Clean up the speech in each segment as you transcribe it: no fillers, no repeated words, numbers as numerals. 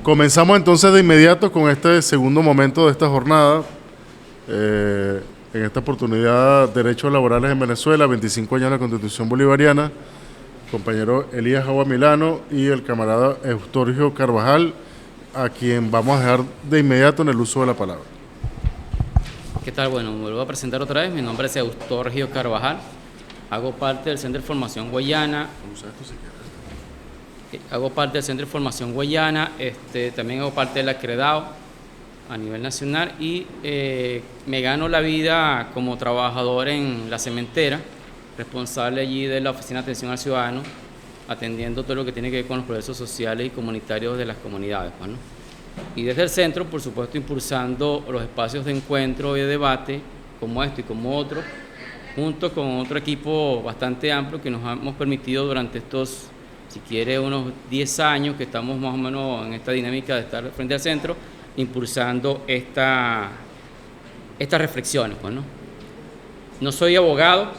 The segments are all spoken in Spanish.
Comenzamos entonces de inmediato con este segundo momento de esta jornada. En esta oportunidad, derechos laborales en Venezuela, 25 años de la Constitución Bolivariana, compañero Elías Jagua Milano y el camarada Eustorgio Carvajal, a quien vamos a dejar de inmediato en el uso de la palabra. ¿Qué tal? Bueno, me vuelvo a presentar otra vez. Mi nombre es Eustorgio Carvajal. Hago parte del Centro de Formación Guayana. Hago parte del Centro de Formación Guayana. También hago parte de la CREDAO a nivel nacional y me gano la vida como trabajador en la cementera, responsable allí de la Oficina de Atención al Ciudadano, atendiendo todo lo que tiene que ver con los procesos sociales y comunitarios de las comunidades, ¿no? Y desde el centro, por supuesto, impulsando los espacios de encuentro y de debate, como este y como otro, junto con otro equipo bastante amplio que nos hemos permitido durante estos, si quiere, unos 10 años que estamos más o menos en esta dinámica de estar frente al centro, impulsando estas reflexiones, pues, ¿no? No soy abogado,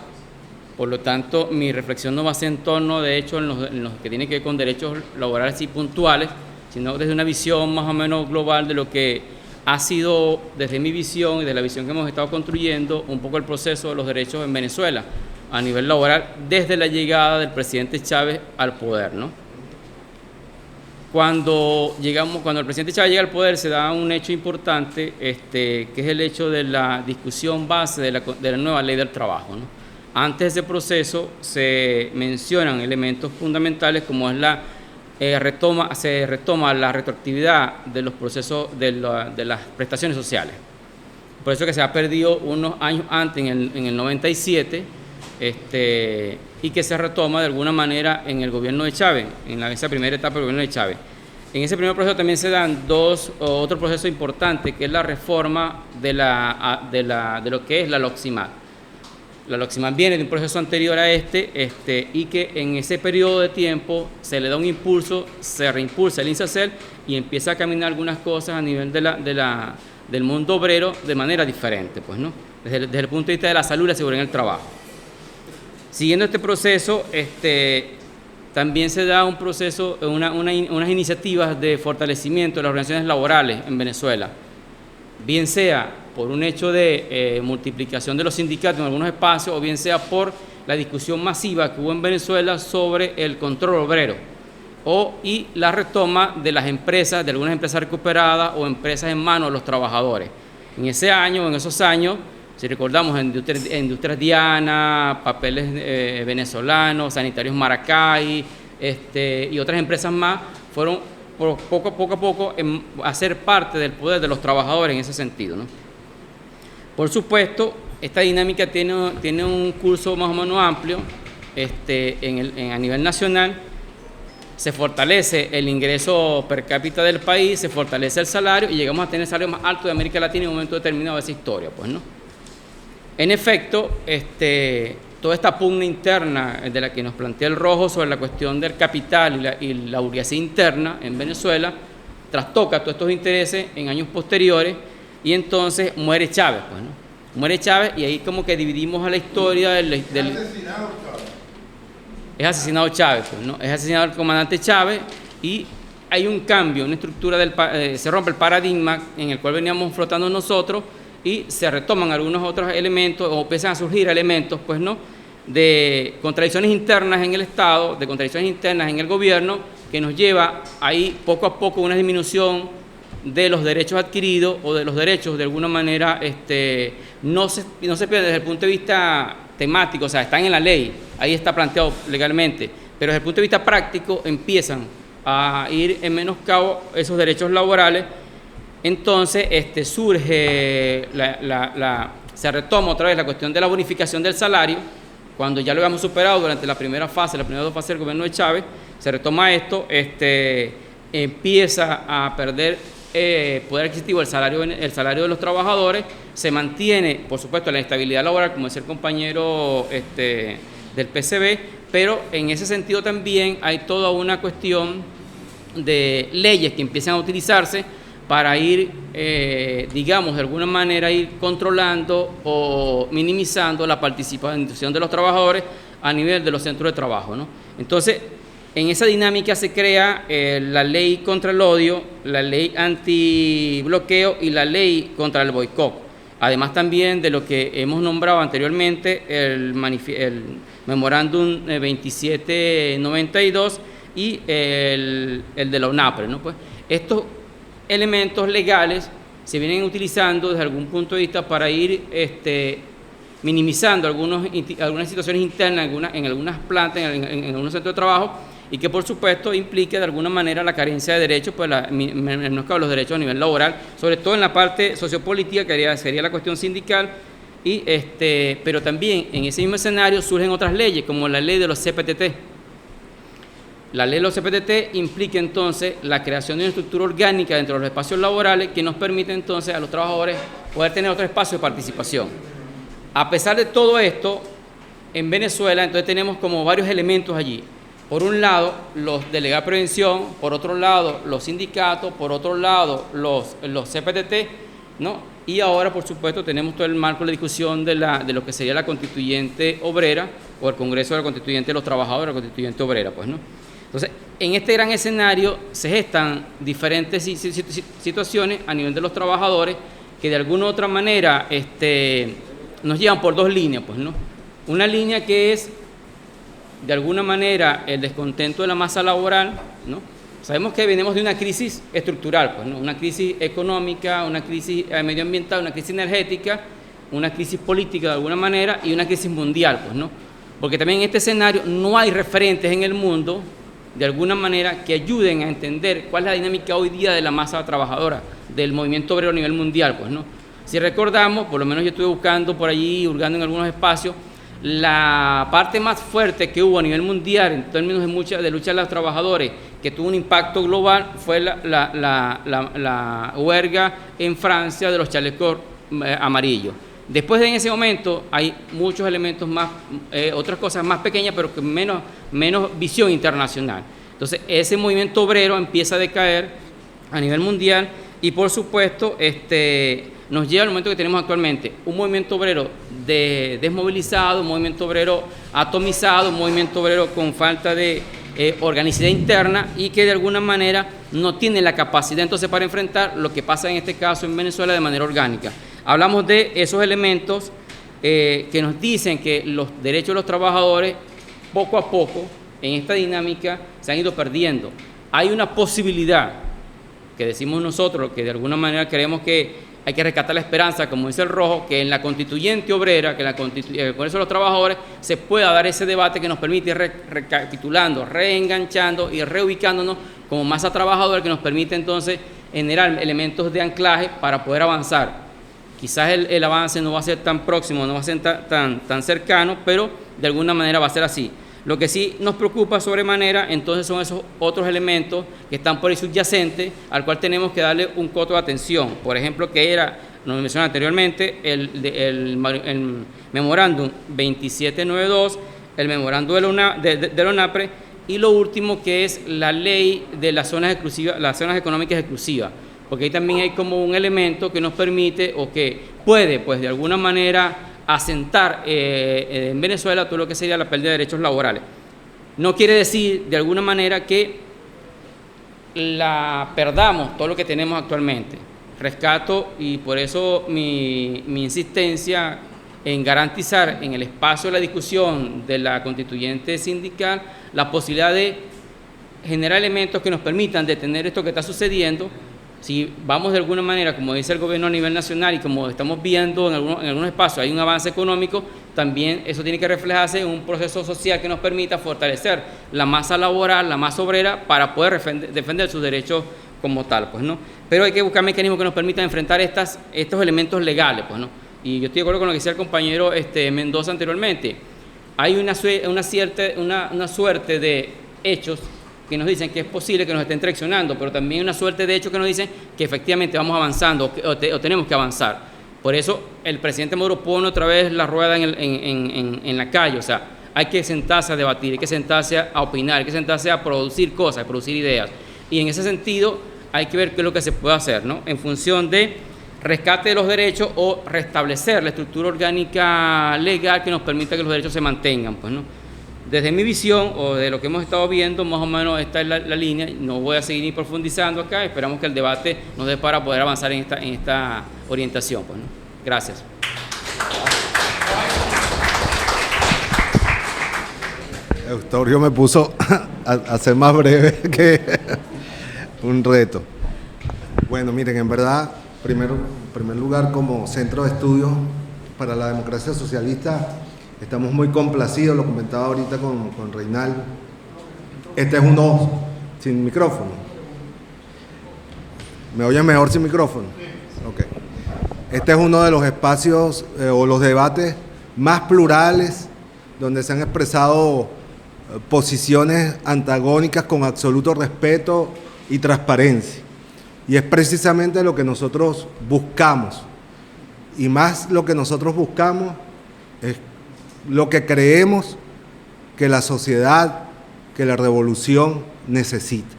por lo tanto, mi reflexión no va a ser en torno, de hecho, en los que tiene que ver con derechos laborales y puntuales, sino desde una visión más o menos global de lo que ha sido, desde mi visión y de la visión que hemos estado construyendo, un poco el proceso de los derechos en Venezuela a nivel laboral desde la llegada del presidente Chávez al poder, ¿no? Cuando el presidente Chávez llega al poder se da un hecho importante, que es el hecho de la discusión base de la nueva ley del trabajo, ¿no? Antes de ese proceso se mencionan elementos fundamentales como es se retoma la retroactividad de los procesos de las prestaciones sociales. Por eso que se ha perdido unos años antes, en el 97, y que se retoma de alguna manera en el gobierno de Chávez, en esa primera etapa del gobierno de Chávez. En ese primer proceso también se dan otro proceso importante, que es la reforma de lo que es la LOCSIMAD. La LOCSIMAD viene de un proceso anterior a y que en ese periodo de tiempo se le da un impulso, se reimpulsa el INSACEL y empieza a caminar algunas cosas a nivel del mundo obrero de manera diferente, pues, ¿no? Desde el punto de vista de la salud y la seguridad en el trabajo. Siguiendo este proceso, también se da un proceso, unas iniciativas de fortalecimiento de las organizaciones laborales en Venezuela, bien sea por un hecho de multiplicación de los sindicatos en algunos espacios, o bien sea por la discusión masiva que hubo en Venezuela sobre el control obrero, y la retoma de las empresas, de algunas empresas recuperadas o empresas en manos de los trabajadores. En esos años, si recordamos, Industrias Diana, Papeles Venezolanos, Sanitarios Maracay, y otras empresas más, fueron poco a poco a ser parte del poder de los trabajadores en ese sentido, ¿no? Por supuesto, esta dinámica tiene un curso más o menos amplio a nivel nacional. Se fortalece el ingreso per cápita del país, se fortalece el salario y llegamos a tener el salario más alto de América Latina en un momento determinado de esa historia, pues, ¿no? En efecto, toda esta pugna interna de la que nos plantea el Rojo sobre la cuestión del capital y la burguesía interna en Venezuela trastoca todos estos intereses en años posteriores y entonces muere Chávez, pues, ¿no? Muere Chávez y ahí como que dividimos a la historia Es asesinado Chávez, pues, ¿no? Es asesinado el comandante Chávez y hay un cambio, una estructura se rompe el paradigma en el cual veníamos flotando nosotros y se retoman algunos otros elementos o empiezan a surgir elementos, pues, ¿no?, de contradicciones internas en el Estado, de contradicciones internas en el gobierno, que nos lleva ahí poco a poco una disminución de los derechos adquiridos o de los derechos de alguna manera no se pierde desde el punto de vista temático, o sea, están en la ley, ahí está planteado legalmente, pero desde el punto de vista práctico empiezan a ir en menoscabo esos derechos laborales. Entonces surge, se retoma otra vez la cuestión de la bonificación del salario, cuando ya lo habíamos superado durante las primeras dos fases del gobierno de Chávez, se retoma esto, empieza a perder poder adquisitivo el salario de los trabajadores, se mantiene, por supuesto, la estabilidad laboral, como decía el compañero del PCB, pero en ese sentido también hay toda una cuestión de leyes que empiezan a utilizarse para ir, digamos, de alguna manera ir controlando o minimizando la participación de los trabajadores a nivel de los centros de trabajo, ¿no? Entonces, En esa dinámica se crea la ley contra el odio, la ley antibloqueo y la ley contra el boicot. Además también de lo que hemos nombrado anteriormente, el memorándum 2792 y el de la UNAPRE, ¿no? Pues estos elementos legales se vienen utilizando desde algún punto de vista para ir minimizando algunas situaciones internas en algunas plantas, en algunos centros de trabajo, y que por supuesto implique de alguna manera la carencia de derechos, pues menoscabo de los derechos a nivel laboral, sobre todo en la parte sociopolítica, que sería la cuestión sindical, pero también en ese mismo escenario surgen otras leyes, como la ley de los CPTT. La ley de los CPTT implica entonces la creación de una estructura orgánica dentro de los espacios laborales que nos permite entonces a los trabajadores poder tener otro espacio de participación. A pesar de todo esto, en Venezuela entonces tenemos como varios elementos allí. Por un lado, los delegados de prevención, por otro lado, los sindicatos, por otro lado, los CPTT, ¿no? Y ahora, por supuesto, tenemos todo el marco de la discusión de lo que sería la constituyente obrera o el Congreso de la Constituyente de los Trabajadores, la Constituyente Obrera, pues, ¿no? Entonces, en este gran escenario se gestan diferentes situaciones a nivel de los trabajadores que de alguna u otra manera nos llevan por dos líneas, pues, ¿no? Una línea que es, de alguna manera, el descontento de la masa laboral, ¿no? Sabemos que venimos de una crisis estructural, pues, ¿no? Una crisis económica, una crisis medioambiental, una crisis energética, una crisis política de alguna manera y una crisis mundial, pues, ¿no? Porque también en este escenario no hay referentes en el mundo, de alguna manera, que ayuden a entender cuál es la dinámica hoy día de la masa trabajadora, del movimiento obrero a nivel mundial, pues, ¿no? Si recordamos, por lo menos yo estuve buscando por allí, hurgando en algunos espacios, la parte más fuerte que hubo a nivel mundial en términos de lucha de los trabajadores, que tuvo un impacto global, fue la huelga en Francia de los chalecos amarillos. Después de en ese momento hay muchos elementos más, otras cosas más pequeñas, pero con menos visión internacional. Entonces ese movimiento obrero empieza a decaer a nivel mundial y por supuesto nos lleva al momento que tenemos actualmente, un movimiento obrero desmovilizado, un movimiento obrero atomizado, un movimiento obrero con falta de organicidad interna y que de alguna manera no tiene la capacidad entonces para enfrentar lo que pasa en este caso en Venezuela de manera orgánica. Hablamos de esos elementos que nos dicen que los derechos de los trabajadores poco a poco en esta dinámica se han ido perdiendo. Hay una posibilidad que decimos nosotros, que de alguna manera creemos que hay que rescatar la esperanza, como dice el Rojo, que en la constituyente obrera, que en el Congreso de los Trabajadores, se pueda dar ese debate que nos permite ir recapitulando, reenganchando y reubicándonos como masa trabajadora, que nos permite entonces generar elementos de anclaje para poder avanzar. Quizás el avance no va a ser tan próximo, no va a ser tan cercano, pero de alguna manera va a ser así. Lo que sí nos preocupa sobremanera, entonces, son esos otros elementos que están por ahí subyacentes, al cual tenemos que darle un coto de atención. Por ejemplo, que era, nos mencioné anteriormente, el memorándum 2792, el memorándum de la UNAPRE, y lo último que es la ley de las zonas exclusivas, las zonas económicas exclusivas, porque ahí también hay como un elemento que nos permite o que puede, pues, de alguna manera asentar en Venezuela todo lo que sería la pérdida de derechos laborales. No quiere decir de alguna manera que perdamos todo lo que tenemos actualmente. Rescato, y por eso mi insistencia en garantizar en el espacio de la discusión de la constituyente sindical la posibilidad de generar elementos que nos permitan detener esto que está sucediendo. Si vamos de alguna manera, como dice el gobierno a nivel nacional y como estamos viendo en algunos espacios, hay un avance económico, también eso tiene que reflejarse en un proceso social que nos permita fortalecer la masa laboral, la masa obrera, para poder defender sus derechos como tal, pues, ¿no? Pero hay que buscar mecanismos que nos permitan enfrentar estos elementos legales, pues, ¿no? Y yo estoy de acuerdo con lo que decía el compañero Mendoza anteriormente. Hay una suerte de hechos que nos dicen que es posible que nos estén traicionando, pero también una suerte de hechos que nos dicen que efectivamente vamos avanzando o tenemos que avanzar. Por eso el presidente Maduro pone otra vez la rueda en la calle. O sea, hay que sentarse a debatir, hay que sentarse a opinar, hay que sentarse a producir cosas, a producir ideas. Y en ese sentido hay que ver qué es lo que se puede hacer, ¿no? En función de rescate de los derechos o restablecer la estructura orgánica legal que nos permita que los derechos se mantengan, pues, ¿no? Desde mi visión o de lo que hemos estado viendo, más o menos esta es la línea. No voy a seguir ni profundizando acá. Esperamos que el debate nos dé para poder avanzar en esta orientación. Pues, ¿no? Gracias. Eustorio me puso a ser más breve que un reto. Bueno, miren, en verdad, en primer lugar, como Centro de Estudios para la Democracia Socialista, estamos muy complacidos, lo comentaba ahorita con Reinaldo. Este es uno sin micrófono. ¿Me oyen mejor sin micrófono? Ok. Este es uno de los espacios o los debates más plurales donde se han expresado posiciones antagónicas con absoluto respeto y transparencia. Y es precisamente lo que nosotros buscamos. Y más lo que nosotros buscamos es lo que creemos que la sociedad, que la revolución necesita.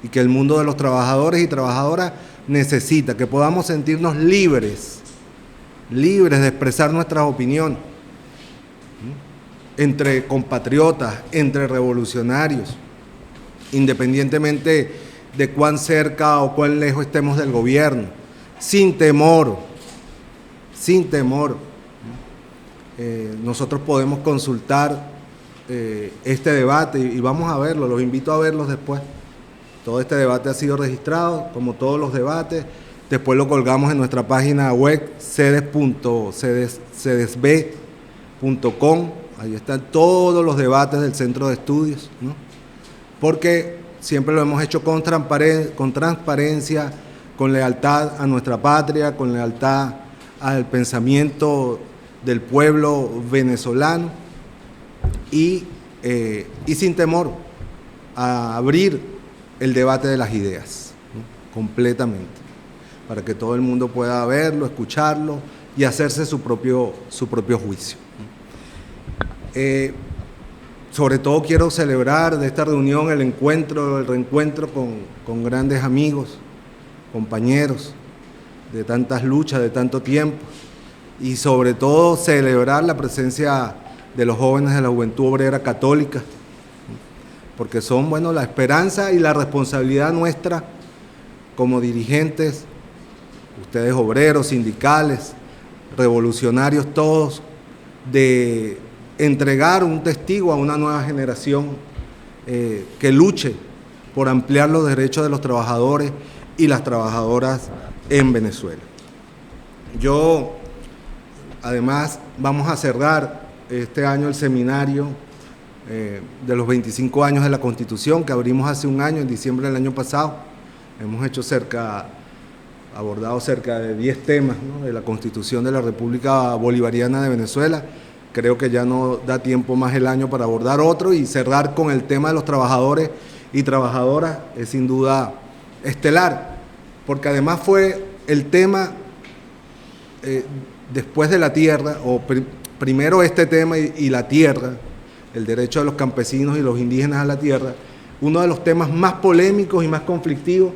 Y que el mundo de los trabajadores y trabajadoras necesita, que podamos sentirnos libres de expresar nuestras opiniones, entre compatriotas, entre revolucionarios, independientemente de cuán cerca o cuán lejos estemos del gobierno, sin temor. Nosotros podemos consultar este debate y vamos a verlo, los invito a verlos después. Todo este debate ha sido registrado, como todos los debates. Después lo colgamos en nuestra página web, cedesb.com. Ahí están todos los debates del Centro de Estudios, ¿no? Porque siempre lo hemos hecho con transparencia, con lealtad a nuestra patria, con lealtad al pensamiento del pueblo venezolano y sin temor a abrir el debate de las ideas, ¿no? Completamente, para que todo el mundo pueda verlo, escucharlo y hacerse su propio juicio. Sobre todo quiero celebrar de esta reunión el reencuentro con grandes amigos, compañeros de tantas luchas, de tanto tiempo, y sobre todo celebrar la presencia de los jóvenes de la Juventud Obrera Católica, porque son, bueno, la esperanza y la responsabilidad nuestra como dirigentes, ustedes obreros, sindicales, revolucionarios todos, de entregar un testigo a una nueva generación que luche por ampliar los derechos de los trabajadores y las trabajadoras en Venezuela. Además, vamos a cerrar este año el seminario de los 25 años de la Constitución que abrimos hace un año, en diciembre del año pasado. Hemos hecho abordado cerca de 10 temas, ¿no?, de la Constitución de la República Bolivariana de Venezuela. Creo que ya no da tiempo más el año para abordar otro, y cerrar con el tema de los trabajadores y trabajadoras es sin duda estelar, porque además fue el tema después de la tierra, o primero este tema y la tierra, el derecho de los campesinos y los indígenas a la tierra, uno de los temas más polémicos y más conflictivos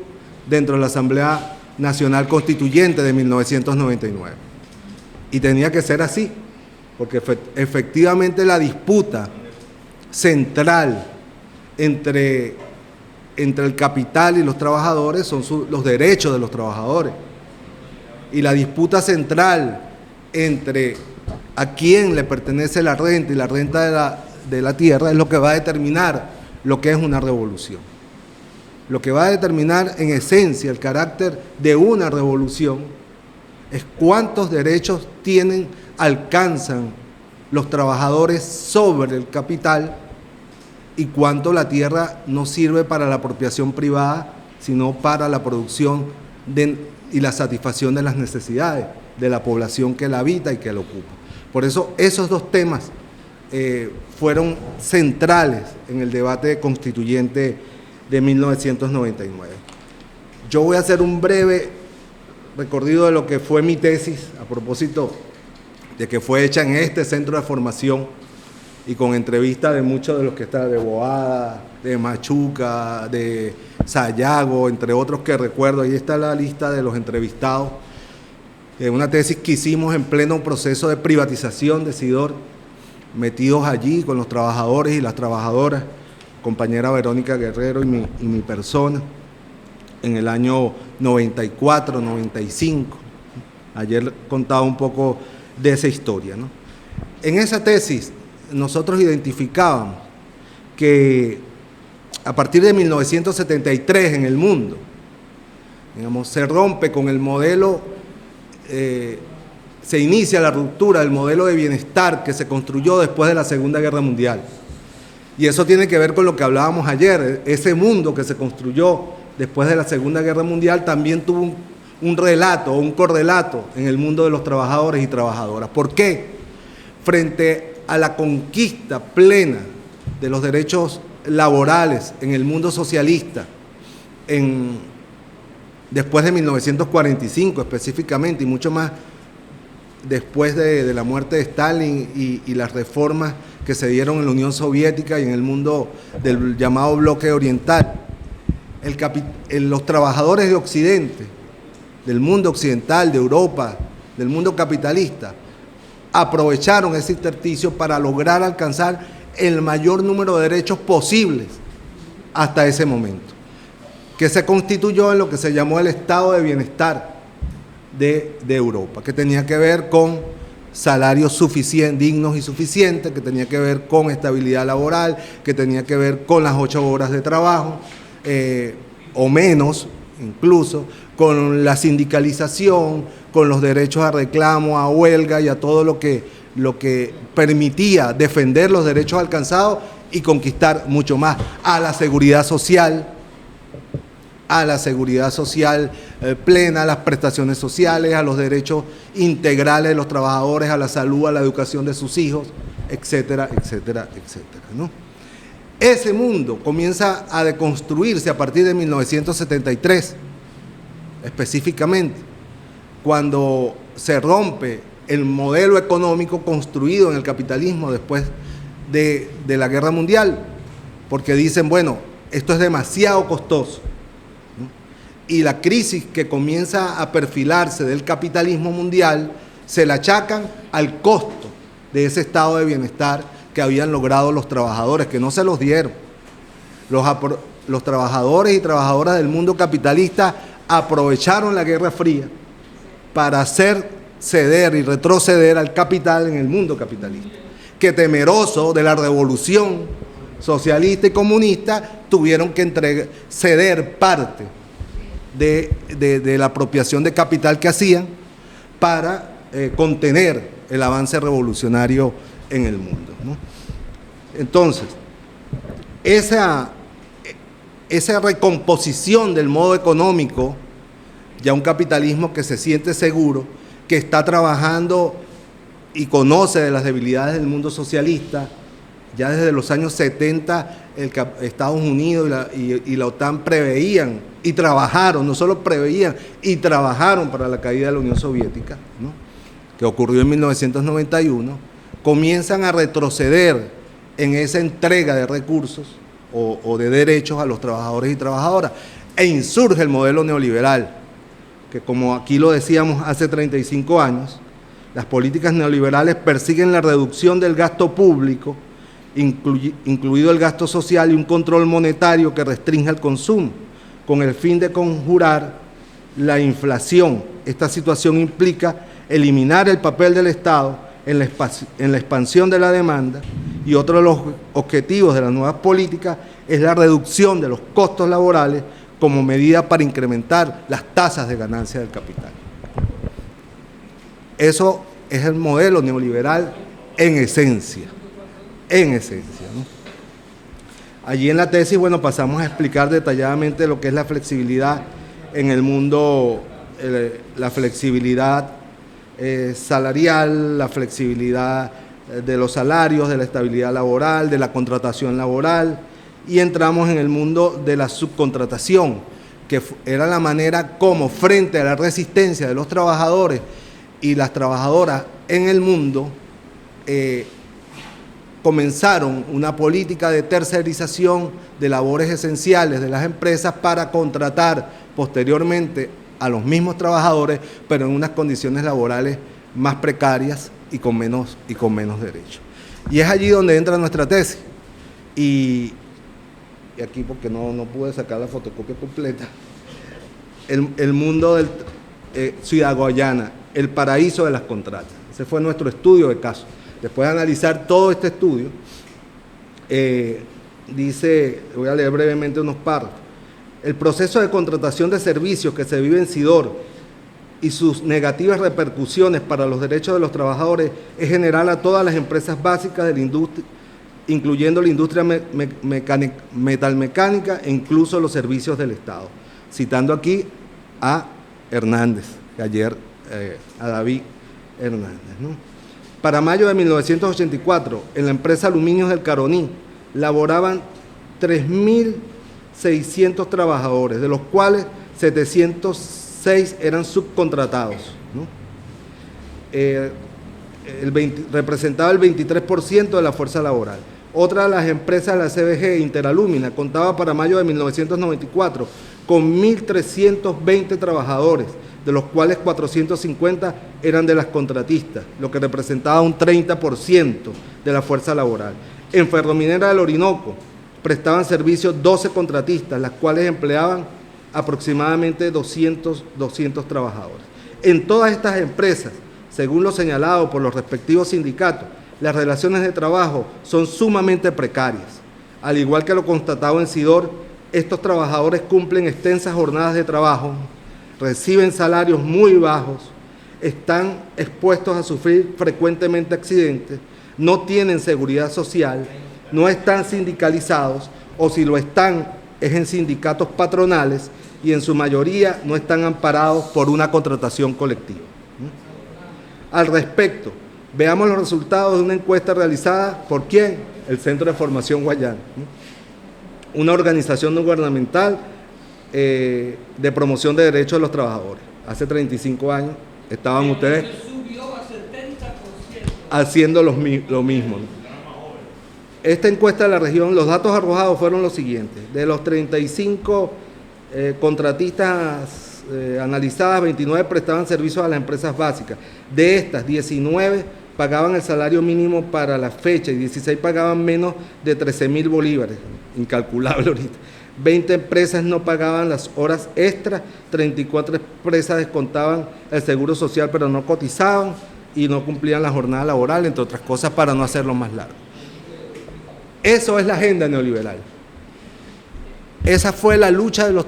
dentro de la Asamblea Nacional Constituyente de 1999. Y tenía que ser así, porque efectivamente la disputa central entre el capital y los trabajadores son los derechos de los trabajadores. Y la disputa central entre a quién le pertenece la renta y la renta de la tierra es lo que va a determinar lo que es una revolución. Lo que va a determinar en esencia el carácter de una revolución es cuántos derechos alcanzan los trabajadores sobre el capital y cuánto la tierra no sirve para la apropiación privada, sino para la producción y la satisfacción de las necesidades de la población que la habita y que la ocupa. Por eso esos dos temas fueron centrales en el debate constituyente de 1999. Yo voy a hacer un breve recorrido de lo que fue mi tesis, a propósito de que fue hecha en este centro de formación y con entrevistas de muchos de los que están, de Boada, de Machuca, de Sayago, entre otros que recuerdo. Ahí está la lista de los entrevistados. Una tesis que hicimos en pleno proceso de privatización de Sidor, metidos allí con los trabajadores y las trabajadoras, compañera Verónica Guerrero y mi persona, en el año 94, 95. Ayer contaba un poco de esa historia, ¿no? En esa tesis nosotros identificábamos que a partir de 1973 en el mundo, digamos, se rompe con el modelo, se inicia la ruptura del modelo de bienestar que se construyó después de la Segunda Guerra Mundial. Y eso tiene que ver con lo que hablábamos ayer. Ese mundo que se construyó después de la Segunda Guerra Mundial también tuvo un relato o un correlato en el mundo de los trabajadores y trabajadoras. ¿Por qué? Frente a la conquista plena de los derechos laborales en el mundo socialista, después de 1945 específicamente, y mucho más después de la muerte de Stalin y las reformas que se dieron en la Unión Soviética y en el mundo del llamado bloque oriental, los trabajadores de Occidente, del mundo occidental, de Europa, del mundo capitalista, aprovecharon ese intersticio para lograr alcanzar el mayor número de derechos posibles hasta ese momento, que se constituyó en lo que se llamó el estado de bienestar de Europa, que tenía que ver con salarios dignos y suficientes, que tenía que ver con estabilidad laboral, que tenía que ver con las 8 horas de trabajo, o menos incluso, con la sindicalización, con los derechos a reclamo, a huelga y a todo lo que permitía defender los derechos alcanzados y conquistar mucho más, a la seguridad social plena, a las prestaciones sociales, a los derechos integrales de los trabajadores, a la salud, a la educación de sus hijos, etcétera, etcétera, etcétera, ¿no? Ese mundo comienza a deconstruirse a partir de 1973, específicamente, cuando se rompe el modelo económico construido en el capitalismo después de la Guerra Mundial, porque dicen, bueno, esto es demasiado costoso, ¿no? Y la crisis que comienza a perfilarse del capitalismo mundial se la achacan al costo de ese estado de bienestar que habían logrado los trabajadores, que no se los dieron. Los trabajadores y trabajadoras del mundo capitalista aprovecharon la Guerra Fría para hacer ceder y retroceder al capital en el mundo capitalista, que temeroso de la revolución socialista y comunista tuvieron que ceder parte de la apropiación de capital que hacían para contener el avance revolucionario en el mundo, ¿no? Entonces, esa recomposición del modo económico, ya un capitalismo que se siente seguro, que está trabajando y conoce de las debilidades del mundo socialista, ya desde los años 70 Estados Unidos y la OTAN preveían y trabajaron, no solo preveían, y trabajaron para la caída de la Unión Soviética, ¿no? Que ocurrió en 1991, comienzan a retroceder en esa entrega de recursos o de derechos a los trabajadores y trabajadoras, e insurge el modelo neoliberal, que como aquí lo decíamos hace 35 años, las políticas neoliberales persiguen la reducción del gasto público, incluido el gasto social, y un control monetario que restringe el consumo, con el fin de conjurar la inflación. Esta situación implica eliminar el papel del Estado en la expansión de la demanda, y otro de los objetivos de las nuevas políticas es la reducción de los costos laborales como medida para incrementar las tasas de ganancia del capital. Eso es el modelo neoliberal en esencia, ¿no? Allí en la tesis, bueno, pasamos a explicar detalladamente lo que es la flexibilidad en el mundo, la flexibilidad salarial, la flexibilidad de los salarios, de la estabilidad laboral, de la contratación laboral, y entramos en el mundo de la subcontratación, que era la manera como, frente a la resistencia de los trabajadores y las trabajadoras en el mundo, comenzaron una política de tercerización de labores esenciales de las empresas para contratar posteriormente a los mismos trabajadores, pero en unas condiciones laborales más precarias y con menos derechos. Y es allí donde entra nuestra tesis. Y aquí, porque no pude sacar la fotocopia completa, el mundo del Ciudad Guayana, el paraíso de las contratas. Ese fue nuestro estudio de caso. Después de analizar todo este estudio, dice, voy a leer brevemente unos párrafos. El proceso de contratación de servicios que se vive en Sidor y sus negativas repercusiones para los derechos de los trabajadores es general a todas las empresas básicas de la industria, incluyendo la industria metalmecánica e incluso los servicios del Estado. Citando aquí a Hernández, ayer a David Hernández, ¿no? Para mayo de 1984, en la empresa Aluminios del Caroní, laboraban 3.600 trabajadores, de los cuales 706 eran subcontratados, ¿no? Representaba el 23% de la fuerza laboral. Otra de las empresas de la CBG, Interalúmina, contaba para mayo de 1994 con 1.320 trabajadores, de los cuales 450 eran de las contratistas, lo que representaba un 30% de la fuerza laboral. En Ferrominera del Orinoco prestaban servicio 12 contratistas, las cuales empleaban aproximadamente 200 trabajadores. En todas estas empresas, según lo señalado por los respectivos sindicatos, las relaciones de trabajo son sumamente precarias. Al igual que lo constatado en Sidor, estos trabajadores cumplen extensas jornadas de trabajo, reciben salarios muy bajos, están expuestos a sufrir frecuentemente accidentes, no tienen seguridad social, no están sindicalizados, o si lo están, es en sindicatos patronales, y en su mayoría no están amparados por una contratación colectiva. Al respecto, veamos los resultados de una encuesta realizada por ¿quién? El Centro de Formación Guayana, una organización no gubernamental de promoción de derechos de los trabajadores. Hace 35 años estaban ustedes haciendo lo mismo, ¿no? Esta encuesta de la región, los datos arrojados fueron los siguientes. De los 35 contratistas analizadas, 29 prestaban servicios a las empresas básicas. De estas, 19 pagaban el salario mínimo para la fecha y 16 pagaban menos de 13.000 bolívares, incalculable ahorita. 20 empresas no pagaban las horas extras, 34 empresas descontaban el seguro social pero no cotizaban y no cumplían la jornada laboral, entre otras cosas, para no hacerlo más largo. Eso es la agenda neoliberal. Esa fue la lucha de los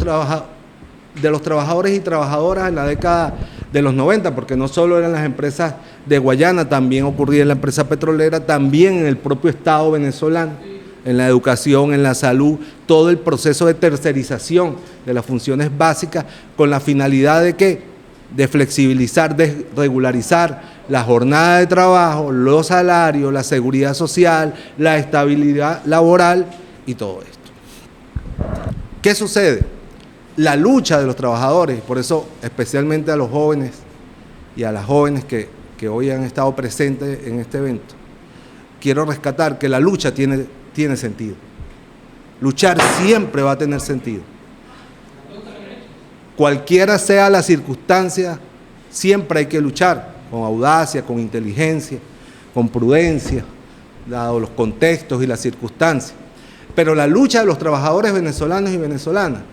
trabajadores y trabajadoras en la década de los 90, porque no solo eran las empresas de Guayana, también ocurría en la empresa petrolera, también en el propio Estado venezolano, en la educación, en la salud, todo el proceso de tercerización de las funciones básicas con la finalidad de ¿qué? De flexibilizar, de regularizar la jornada de trabajo, los salarios, la seguridad social, la estabilidad laboral y todo esto. ¿Qué sucede? La lucha de los trabajadores, por eso especialmente a los jóvenes y a las jóvenes que hoy han estado presentes en este evento, quiero rescatar que la lucha tiene sentido. Luchar siempre va a tener sentido. Cualquiera sea la circunstancia, siempre hay que luchar con audacia, con inteligencia, con prudencia, dado los contextos y las circunstancias. Pero la lucha de los trabajadores venezolanos y venezolanas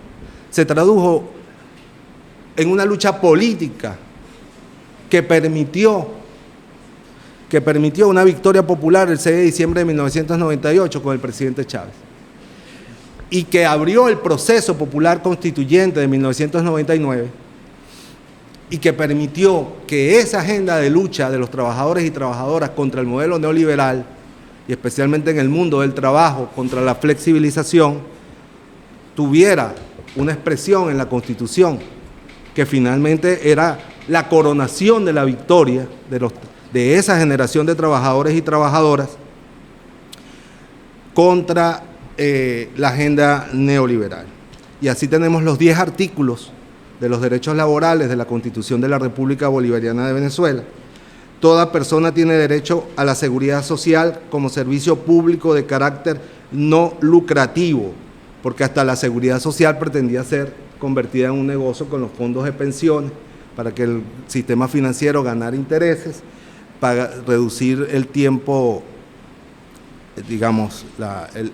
se tradujo en una lucha política que permitió una victoria popular el 6 de diciembre de 1998 con el presidente Chávez, y que abrió el proceso popular constituyente de 1999 y que permitió que esa agenda de lucha de los trabajadores y trabajadoras contra el modelo neoliberal, y especialmente en el mundo del trabajo, contra la flexibilización, tuviera una expresión en la Constitución, que finalmente era la coronación de la victoria de esa generación de trabajadores y trabajadoras contra la agenda neoliberal. Y así tenemos los 10 artículos de los derechos laborales de la Constitución de la República Bolivariana de Venezuela. Toda persona tiene derecho a la seguridad social como servicio público de carácter no lucrativo, porque hasta la seguridad social pretendía ser convertida en un negocio con los fondos de pensiones para que el sistema financiero ganara intereses, para reducir el tiempo digamos,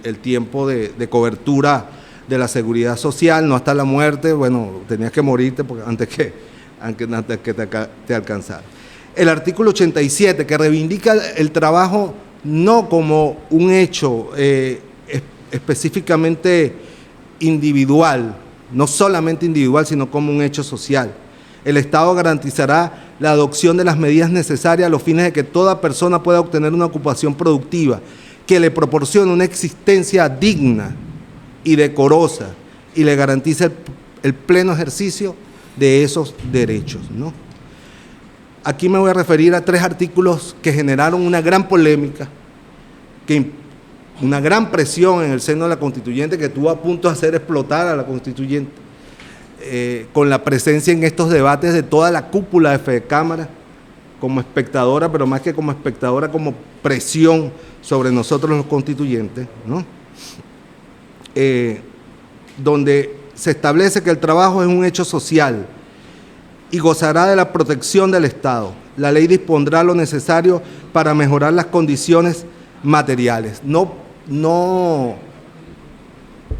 el tiempo de cobertura de la seguridad social, no hasta la muerte, bueno, tenías que morirte porque antes que te alcanzara. El artículo 87, que reivindica el trabajo no como un hecho específicamente individual, no solamente individual, sino como un hecho social. El Estado garantizará la adopción de las medidas necesarias a los fines de que toda persona pueda obtener una ocupación productiva que le proporcione una existencia digna y decorosa y le garantice el pleno ejercicio de esos derechos, ¿no? Aquí me voy a referir a 3 artículos que generaron una gran polémica, una gran presión en el seno de la constituyente, que estuvo a punto de hacer explotar a la constituyente, con la presencia en estos debates de toda la cúpula de Fedecámara, como espectadora, pero más que como espectadora, como presión sobre nosotros los constituyentes, ¿no? Donde se establece que el trabajo es un hecho social y gozará de la protección del Estado. La ley dispondrá lo necesario para mejorar las condiciones materiales.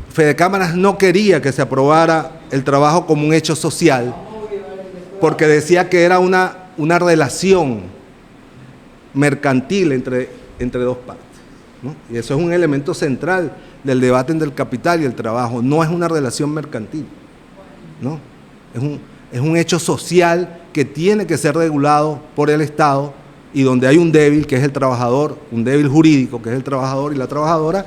Fedecámaras no quería que se aprobara el trabajo como un hecho social, porque decía que era una relación mercantil entre dos partes, ¿no? Y eso es un elemento central del debate entre el capital y el trabajo. No es una relación mercantil, ¿no? Es un hecho social que tiene que ser regulado por el Estado, y donde hay un débil, que es el trabajador, un débil jurídico, que es el trabajador y la trabajadora,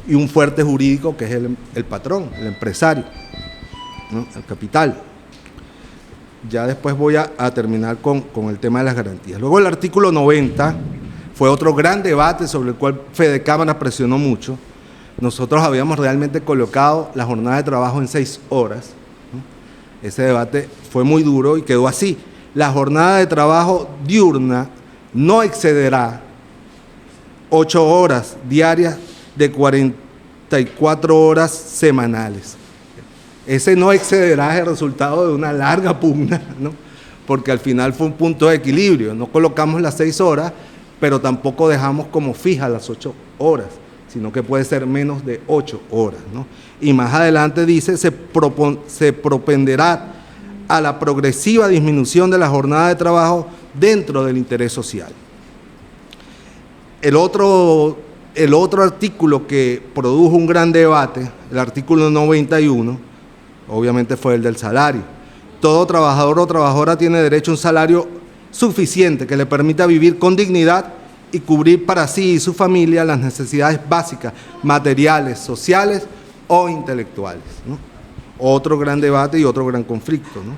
y un fuerte jurídico, que es el patrón, el empresario, ¿no? El capital. Ya después voy a terminar con el tema de las garantías. Luego el artículo 90 fue otro gran debate sobre el cual Fedecámara presionó mucho. Nosotros habíamos realmente colocado la jornada de trabajo en 6 horas, ¿no? Ese debate fue muy duro y quedó así. La jornada de trabajo diurna no excederá 8 horas diarias de 44 horas semanales. Ese no excederá el resultado de una larga pugna, ¿no? Porque al final fue un punto de equilibrio. No colocamos las 6 horas, pero tampoco dejamos como fijas las 8 horas, sino que puede ser menos de 8 horas, ¿no? Y más adelante dice, se propenderá a la progresiva disminución de la jornada de trabajo dentro del interés social. El otro artículo que produjo un gran debate, el artículo 91, obviamente fue el del salario. Todo trabajador o trabajadora tiene derecho a un salario suficiente que le permita vivir con dignidad y cubrir para sí y su familia las necesidades básicas, materiales, sociales o intelectuales, ¿no? Otro gran debate y otro gran conflicto, ¿no?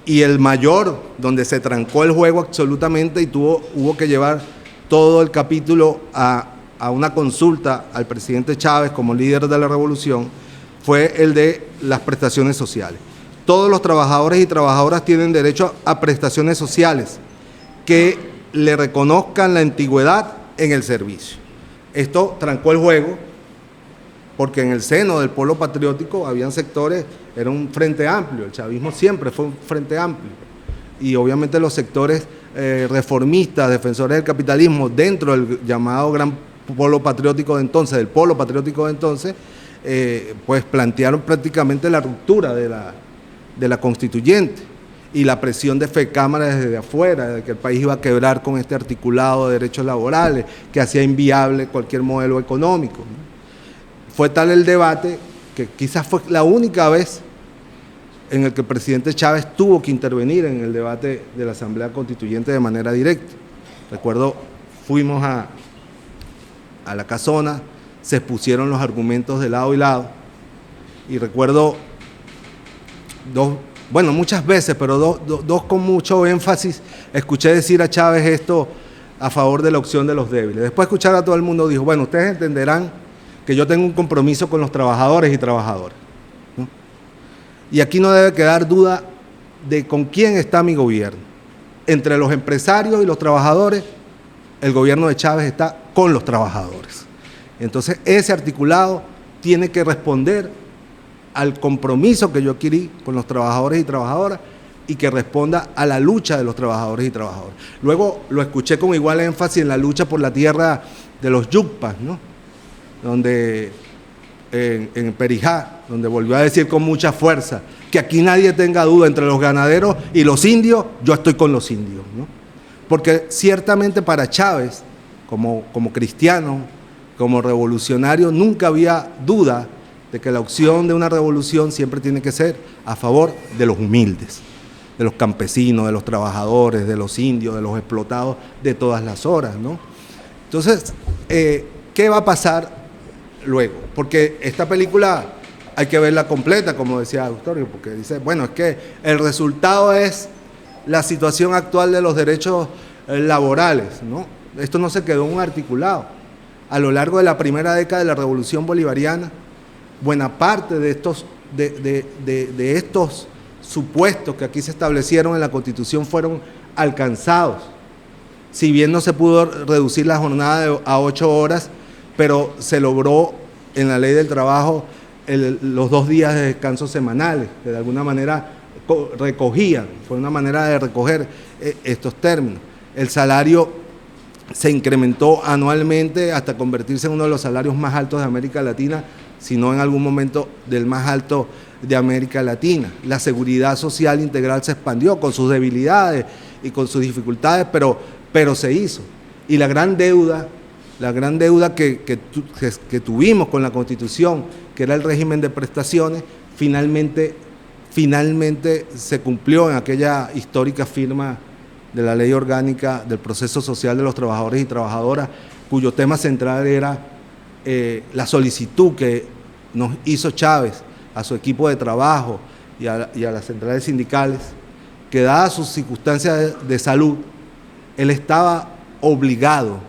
Y el mayor, donde se trancó el juego absolutamente y hubo que llevar todo el capítulo a una consulta al presidente Chávez como líder de la revolución, fue el de las prestaciones sociales. Todos los trabajadores y trabajadoras tienen derecho a prestaciones sociales que le reconozcan la antigüedad en el servicio. Esto trancó el juego porque en el seno del polo patriótico habían sectores, era un frente amplio, el chavismo siempre fue un frente amplio, y obviamente los sectores reformistas, defensores del capitalismo, dentro del llamado gran polo patriótico de entonces, del polo patriótico de entonces, pues plantearon prácticamente la ruptura de la constituyente y la presión de Fedecámara desde afuera, de que el país iba a quebrar con este articulado de derechos laborales, que hacía inviable cualquier modelo económico, ¿no? Fue tal el debate que quizás fue la única vez en el que el presidente Chávez tuvo que intervenir en el debate de la Asamblea Constituyente de manera directa. Recuerdo, fuimos a la casona, se expusieron los argumentos de lado y lado, y recuerdo muchas veces, pero dos con mucho énfasis, escuché decir a Chávez esto a favor de la opción de los débiles. Después de escuchar a todo el mundo, dijo, bueno, ustedes entenderán que yo tengo un compromiso con los trabajadores y trabajadoras, ¿no? Y aquí no debe quedar duda de con quién está mi gobierno. Entre los empresarios y los trabajadores, el gobierno de Chávez está con los trabajadores. Entonces, ese articulado tiene que responder al compromiso que yo adquirí con los trabajadores y trabajadoras y que responda a la lucha de los trabajadores y trabajadoras. Luego lo escuché con igual énfasis en la lucha por la tierra de los yucpas, ¿no? Donde en Perijá, donde volvió a decir con mucha fuerza que aquí nadie tenga duda, entre los ganaderos y los indios, yo estoy con los indios, ¿no? Porque ciertamente para Chávez, como cristiano, como revolucionario, nunca había duda de que la opción de una revolución siempre tiene que ser a favor de los humildes, de los campesinos, de los trabajadores, de los indios, de los explotados de todas las horas, ¿no? Entonces, ¿qué va a pasar luego? Porque esta película hay que verla completa, como decía Austorio, porque dice, bueno, es que el resultado es la situación actual de los derechos laborales, ¿no? Esto no se quedó en un articulado. A lo largo de la primera década de la Revolución Bolivariana, buena parte de estos supuestos que aquí se establecieron en la Constitución fueron alcanzados. Si bien no se pudo reducir la jornada a 8 horas, pero se logró en la ley del trabajo los 2 días de descanso semanales, que de alguna manera recogían, fue una manera de recoger estos términos. El salario se incrementó anualmente hasta convertirse en uno de los salarios más altos de América Latina, si no en algún momento del más alto de América Latina. La seguridad social integral se expandió con sus debilidades y con sus dificultades, pero se hizo. Y la gran deuda que tuvimos con la Constitución, que era el régimen de prestaciones, finalmente se cumplió en aquella histórica firma de la Ley Orgánica del Proceso Social de los Trabajadores y Trabajadoras, cuyo tema central era la solicitud que nos hizo Chávez a su equipo de trabajo y a las centrales sindicales, que dadas sus circunstancias de salud, él estaba obligado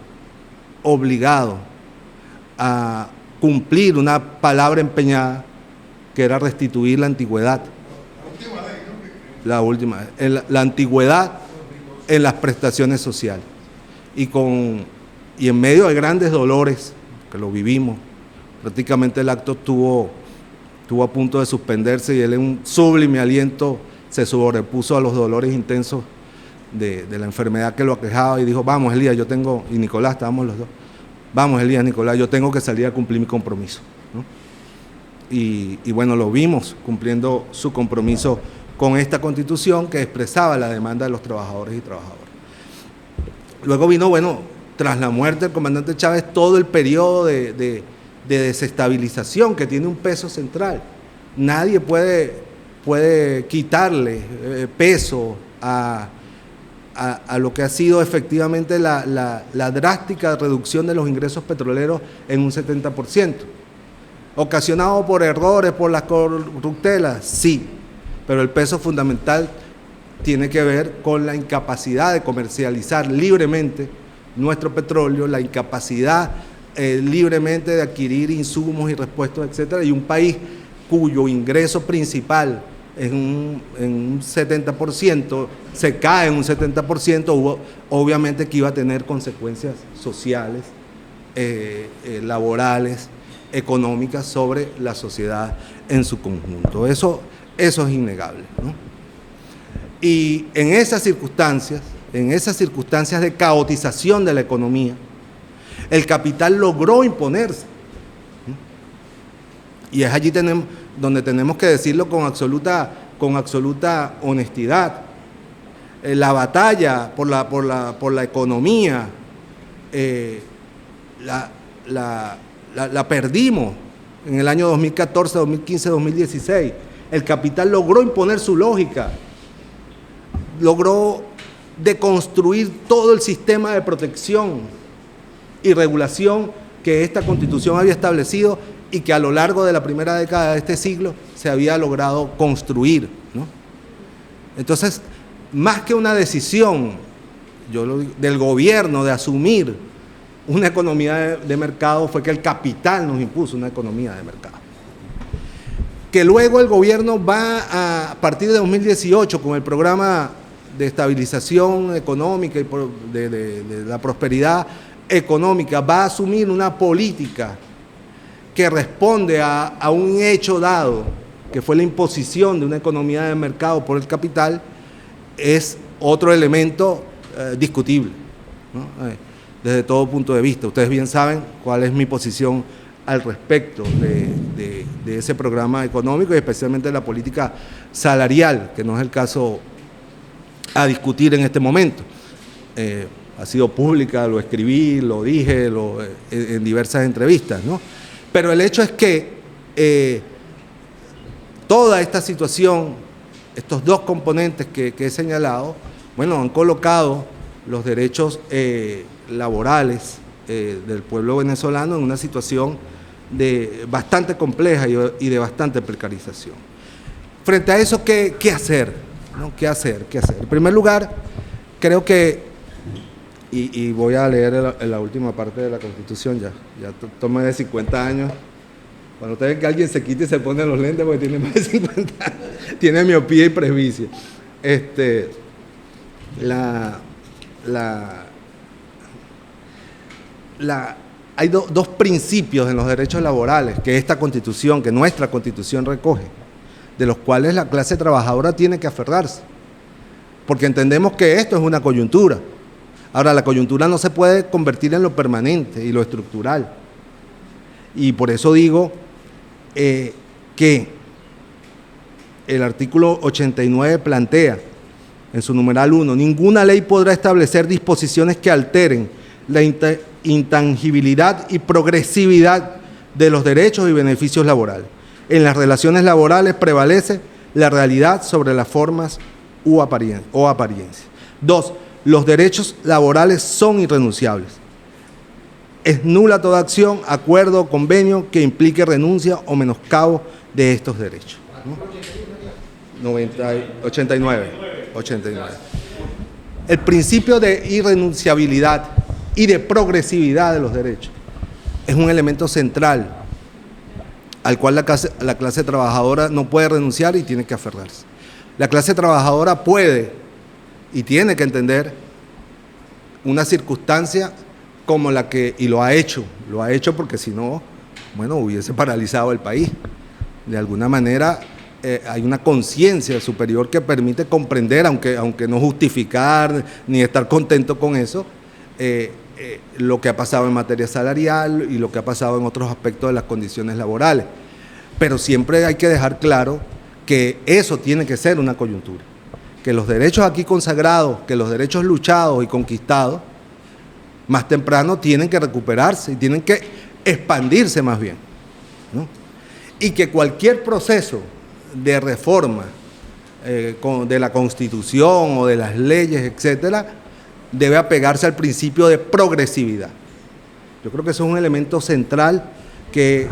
a cumplir una palabra empeñada, que era restituir la antigüedad. La última, la antigüedad en las prestaciones sociales. Y en medio de grandes dolores, que lo vivimos, prácticamente el acto estuvo a punto de suspenderse y él en un sublime aliento se sobrepuso a los dolores intensos de la enfermedad que lo aquejaba y dijo, vamos Elías, y Nicolás, estábamos los dos, vamos Elías, Nicolás, yo tengo que salir a cumplir mi compromiso, ¿no? Y bueno, lo vimos cumpliendo su compromiso con esta Constitución que expresaba la demanda de los trabajadores y trabajadoras. Luego vino, bueno, tras la muerte del comandante Chávez, todo el periodo de desestabilización que tiene un peso central. Nadie puede quitarle peso a lo que ha sido efectivamente la drástica reducción de los ingresos petroleros en un 70%. ¿Ocasionado por errores, por las corruptelas? Sí, pero el peso fundamental tiene que ver con la incapacidad de comercializar libremente nuestro petróleo, la incapacidad libremente de adquirir insumos y repuestos, etcétera, y un país cuyo ingreso principal en un 70%, se cae en un 70%, obviamente que iba a tener consecuencias sociales, laborales, económicas sobre la sociedad en su conjunto. Eso es innegable, ¿no? Y en esas circunstancias de caotización de la economía, el capital logró imponerse, ¿no? Y es allí donde tenemos que decirlo con absoluta honestidad. La batalla por la economía la perdimos en el año 2014, 2015, 2016. El capital logró imponer su lógica, logró deconstruir todo el sistema de protección y regulación que esta Constitución había establecido y que a lo largo de la primera década de este siglo se había logrado construir, ¿no? Entonces, más que una decisión del gobierno de asumir una economía de mercado, fue que el capital nos impuso una economía de mercado. Que luego el gobierno va a partir de 2018 con el programa de estabilización económica y de la prosperidad económica, va a asumir una política que responde a un hecho dado, que fue la imposición de una economía de mercado por el capital, es otro elemento discutible, ¿no? Desde todo punto de vista. Ustedes bien saben cuál es mi posición al respecto de ese programa económico y especialmente de la política salarial, que no es el caso a discutir en este momento. Ha sido pública, lo escribí, lo dije en diversas entrevistas, ¿no? Pero el hecho es que toda esta situación, estos dos componentes que he señalado, bueno, han colocado los derechos laborales del pueblo venezolano en una situación bastante compleja y de bastante precarización. Frente a eso, ¿qué hacer? ¿No? ¿Qué hacer? En primer lugar, creo que, y voy a leer la última parte de la Constitución, ya tomé de 50 años. Cuando ustedes ven que alguien se quita y se pone los lentes porque tiene más de 50 años, tiene miopía y presbicia. Hay dos principios en los derechos laborales que esta Constitución, que nuestra Constitución recoge, de los cuales la clase trabajadora tiene que aferrarse, porque entendemos que esto es una coyuntura. Ahora, la coyuntura no se puede convertir en lo permanente y lo estructural, y por eso digo que el artículo 89 plantea en su numeral 1, ninguna ley podrá establecer disposiciones que alteren la intangibilidad y progresividad de los derechos y beneficios laborales. En las relaciones laborales prevalece la realidad sobre las formas o apariencias. 2. Los derechos laborales son irrenunciables. Es nula toda acción, acuerdo o convenio que implique renuncia o menoscabo de estos derechos, ¿no? 89. El principio de irrenunciabilidad y de progresividad de los derechos es un elemento central al cual la clase trabajadora no puede renunciar y tiene que aferrarse. La clase trabajadora puede y tiene que entender una circunstancia como la que, y lo ha hecho porque si no, bueno, hubiese paralizado el país. De alguna manera hay una conciencia superior que permite comprender, aunque no justificar ni estar contento con eso, lo que ha pasado en materia salarial y lo que ha pasado en otros aspectos de las condiciones laborales. Pero siempre hay que dejar claro que eso tiene que ser una coyuntura, que los derechos aquí consagrados, que los derechos luchados y conquistados, más temprano tienen que recuperarse y tienen que expandirse más bien, ¿no? Y que cualquier proceso de reforma de la Constitución o de las leyes, etcétera, debe apegarse al principio de progresividad. Yo creo que eso es un elemento central que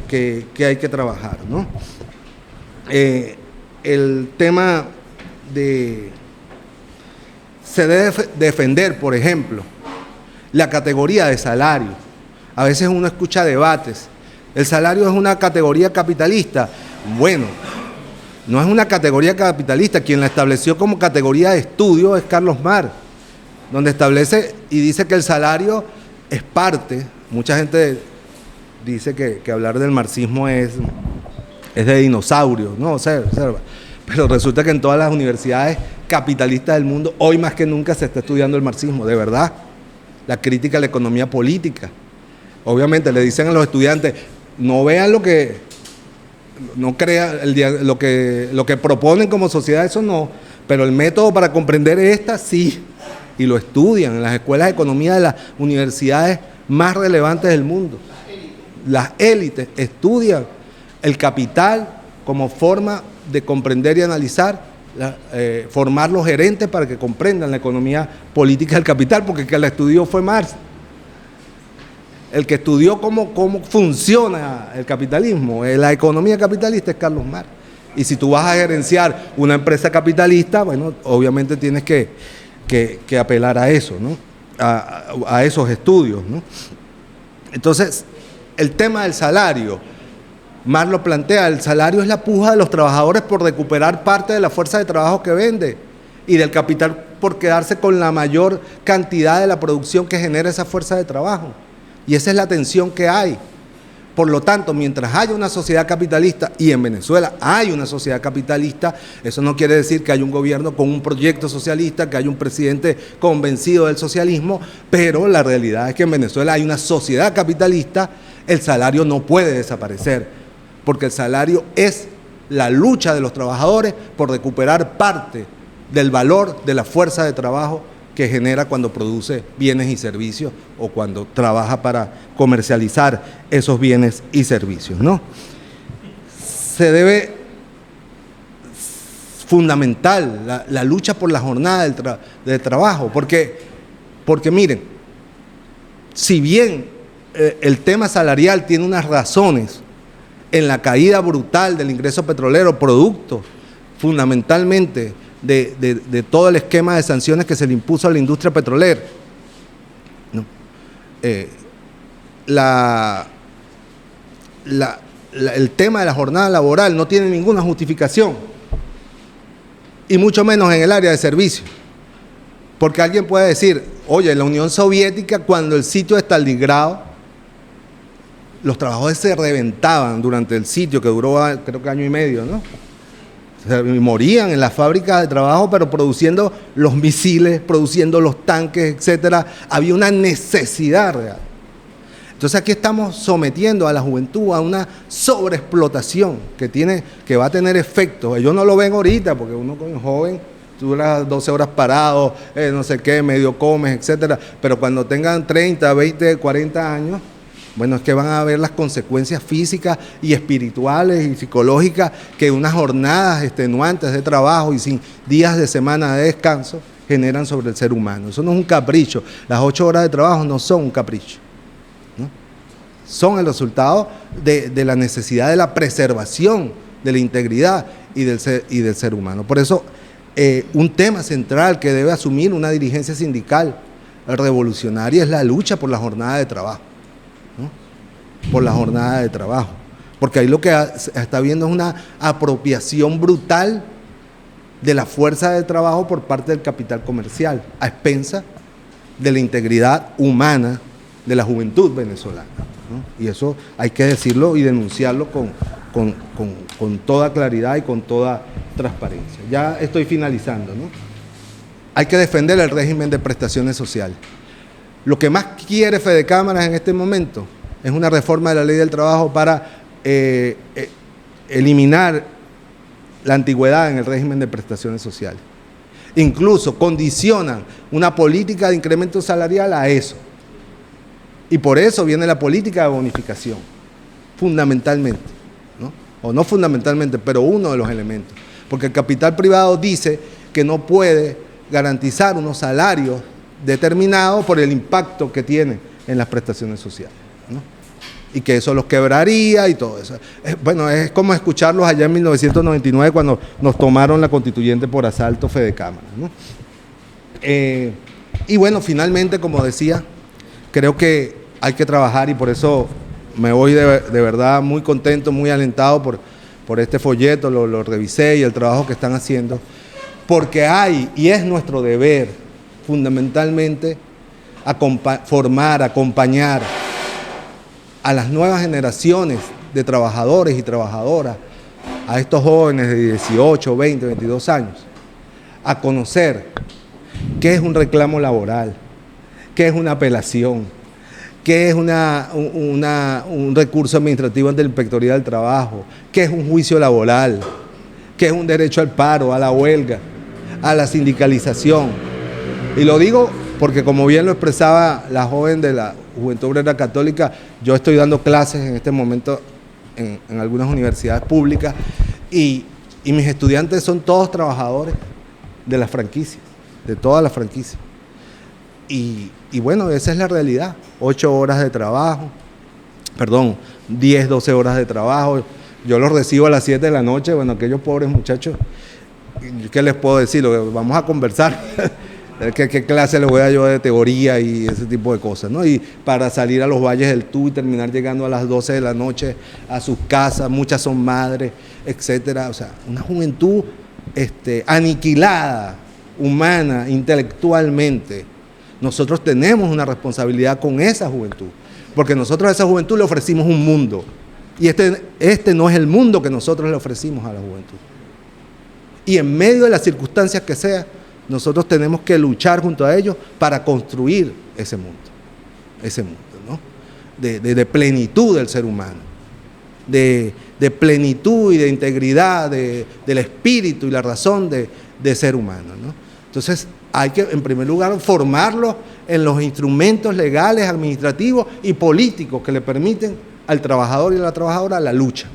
hay que trabajar, ¿no? El tema se debe defender, por ejemplo, la categoría de salario. A veces uno escucha debates. ¿El salario es una categoría capitalista? Bueno, no es una categoría capitalista. Quien la estableció como categoría de estudio es Carlos Marx, donde establece y dice que el salario es parte. Mucha gente dice que hablar del marxismo es de dinosaurios, ¿no? Observa. Pero resulta que en todas las universidades capitalistas del mundo, hoy más que nunca se está estudiando el marxismo, de verdad. La crítica a la economía política. Obviamente le dicen a los estudiantes, no vean lo que, no crean lo que proponen como sociedad, eso no, pero el método para comprender esta sí, y lo estudian en las escuelas de economía de las universidades más relevantes del mundo. Las élites estudian el capital como forma de comprender y analizar, formar los gerentes para que comprendan la economía política del capital, porque el que la estudió fue Marx. El que estudió cómo funciona el capitalismo, la economía capitalista, es Carlos Marx. Y si tú vas a gerenciar una empresa capitalista, bueno, obviamente tienes que apelar a eso, ¿no? A esos estudios, ¿no? Entonces, el tema del salario, Marx lo plantea, el salario es la puja de los trabajadores por recuperar parte de la fuerza de trabajo que vende y del capital por quedarse con la mayor cantidad de la producción que genera esa fuerza de trabajo. Y esa es la tensión que hay. Por lo tanto, mientras haya una sociedad capitalista, y en Venezuela hay una sociedad capitalista, eso no quiere decir que haya un gobierno con un proyecto socialista, que haya un presidente convencido del socialismo, pero la realidad es que en Venezuela hay una sociedad capitalista, el salario no puede desaparecer, porque el salario es la lucha de los trabajadores por recuperar parte del valor de la fuerza de trabajo que genera cuando produce bienes y servicios o cuando trabaja para comercializar esos bienes y servicios, ¿no? Se debe fundamental la lucha por la jornada del trabajo, porque miren, si bien el tema salarial tiene unas razones en la caída brutal del ingreso petrolero, producto fundamentalmente de todo el esquema de sanciones que se le impuso a la industria petrolera, ¿no? El tema de la jornada laboral no tiene ninguna justificación, y mucho menos en el área de servicio, porque alguien puede decir, oye, en la Unión Soviética, cuando el sitio de Stalingrado, los trabajadores se reventaban durante el sitio, que duró creo que año y medio, ¿no? O sea, morían en las fábricas de trabajo, pero produciendo los misiles, produciendo los tanques, etcétera. Había una necesidad real. Entonces aquí estamos sometiendo a la juventud a una sobreexplotación que va a tener efectos. Ellos no lo ven ahorita, porque uno como joven, tú duras 12 horas parado, no sé qué, medio comes, etcétera. Pero cuando tengan 30, 20, 40 años, bueno, es que van a ver las consecuencias físicas y espirituales y psicológicas que unas jornadas extenuantes de trabajo y sin días de semana de descanso generan sobre el ser humano. Eso no es un capricho. Las 8 horas de trabajo no son un capricho, ¿no? Son el resultado de la necesidad de la preservación de la integridad y del ser humano. Por eso, un tema central que debe asumir una dirigencia sindical revolucionaria es la lucha por la jornada de trabajo, ¿no? Por la jornada de trabajo, porque ahí lo que está viendo es una apropiación brutal de la fuerza de trabajo por parte del capital comercial, a expensas de la integridad humana de la juventud venezolana, ¿no? Y eso hay que decirlo y denunciarlo con toda claridad y con toda transparencia. Ya estoy finalizando, ¿no? Hay que defender el régimen de prestaciones sociales. Lo que más quiere Fede Cámaras en este momento es una reforma de la ley del trabajo para eliminar la antigüedad en el régimen de prestaciones sociales. Incluso condicionan una política de incremento salarial a eso. Y por eso viene la política de bonificación, fundamentalmente, ¿no? O no fundamentalmente, pero uno de los elementos. Porque el capital privado dice que no puede garantizar unos salarios determinados por el impacto que tiene en las prestaciones sociales, ¿no? Y que eso los quebraría y todo eso. Bueno, es como escucharlos allá en 1999 cuando nos tomaron la constituyente por asalto Fede Cámaras, ¿no? Y bueno, finalmente, como decía, creo que hay que trabajar y por eso me voy de verdad muy contento, muy alentado por este folleto, lo revisé y el trabajo que están haciendo, porque hay, y es nuestro deber, fundamentalmente, formar, acompañar a las nuevas generaciones de trabajadores y trabajadoras, a estos jóvenes de 18, 20, 22 años, a conocer qué es un reclamo laboral, qué es una apelación, qué es un recurso administrativo ante la Inspectoría del Trabajo, qué es un juicio laboral, qué es un derecho al paro, a la huelga, a la sindicalización. Y lo digo porque, como bien lo expresaba la joven de la Juventud Obrera Católica, yo estoy dando clases en este momento en algunas universidades públicas y mis estudiantes son todos trabajadores de las franquicias, de todas las franquicias. Y bueno, esa es la realidad. 8 horas de trabajo, 10, 12 horas de trabajo. Yo los recibo a las 7 de la noche. Bueno, aquellos pobres muchachos, ¿qué les puedo decir? Vamos a conversar. ¿Qué clase les voy a dar yo de teoría y ese tipo de cosas, ¿no? Y para salir a los valles del Tuy y terminar llegando a las 12 de la noche a sus casas, muchas son madres, etcétera. O sea, una juventud aniquilada, humana, intelectualmente. Nosotros tenemos una responsabilidad con esa juventud, porque nosotros a esa juventud le ofrecimos un mundo, y este no es el mundo que nosotros le ofrecimos a la juventud. Y en medio de las circunstancias que sea, nosotros tenemos que luchar junto a ellos para construir ese mundo, ¿no? De plenitud del ser humano, de plenitud y de integridad del espíritu y la razón de ser humano, ¿no? Entonces hay que, en primer lugar, formarlos en los instrumentos legales, administrativos y políticos que le permiten al trabajador y a la trabajadora la lucha.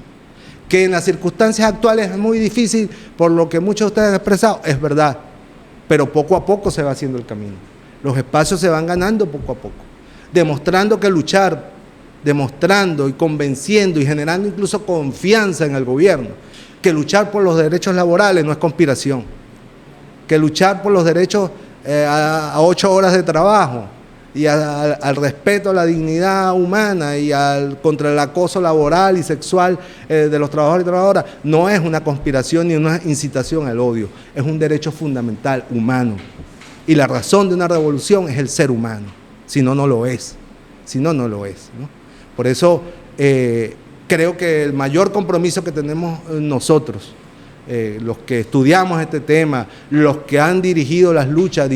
Que en las circunstancias actuales es muy difícil, por lo que muchos de ustedes han expresado, es verdad, pero poco a poco se va haciendo el camino. Los espacios se van ganando poco a poco, demostrando que luchar, demostrando y convenciendo y generando incluso confianza en el gobierno, que luchar por los derechos laborales no es conspiración, que luchar por los derechos a 8 horas de trabajo y al respeto a la dignidad humana y contra el acoso laboral y sexual de los trabajadores y trabajadoras no es una conspiración ni una incitación al odio, es un derecho fundamental humano. Y la razón de una revolución es el ser humano, si no, no lo es. Si no, no lo es, ¿no? Por eso creo que el mayor compromiso que tenemos nosotros, los que estudiamos este tema, los que han dirigieron las luchas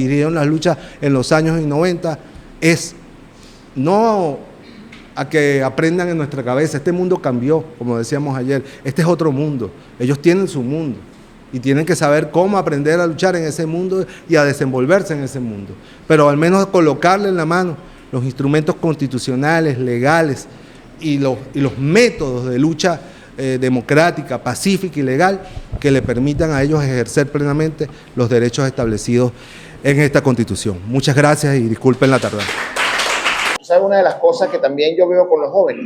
en los años 90, es no a que aprendan en nuestra cabeza, este mundo cambió, como decíamos ayer, este es otro mundo, ellos tienen su mundo y tienen que saber cómo aprender a luchar en ese mundo y a desenvolverse en ese mundo, pero al menos colocarle en la mano los instrumentos constitucionales, legales y los métodos de lucha democrática, pacífica y legal que le permitan a ellos ejercer plenamente los derechos establecidos en esta Constitución. Muchas gracias y disculpen la tardanza. ¿Sabes? Una de las cosas que también yo veo con los jóvenes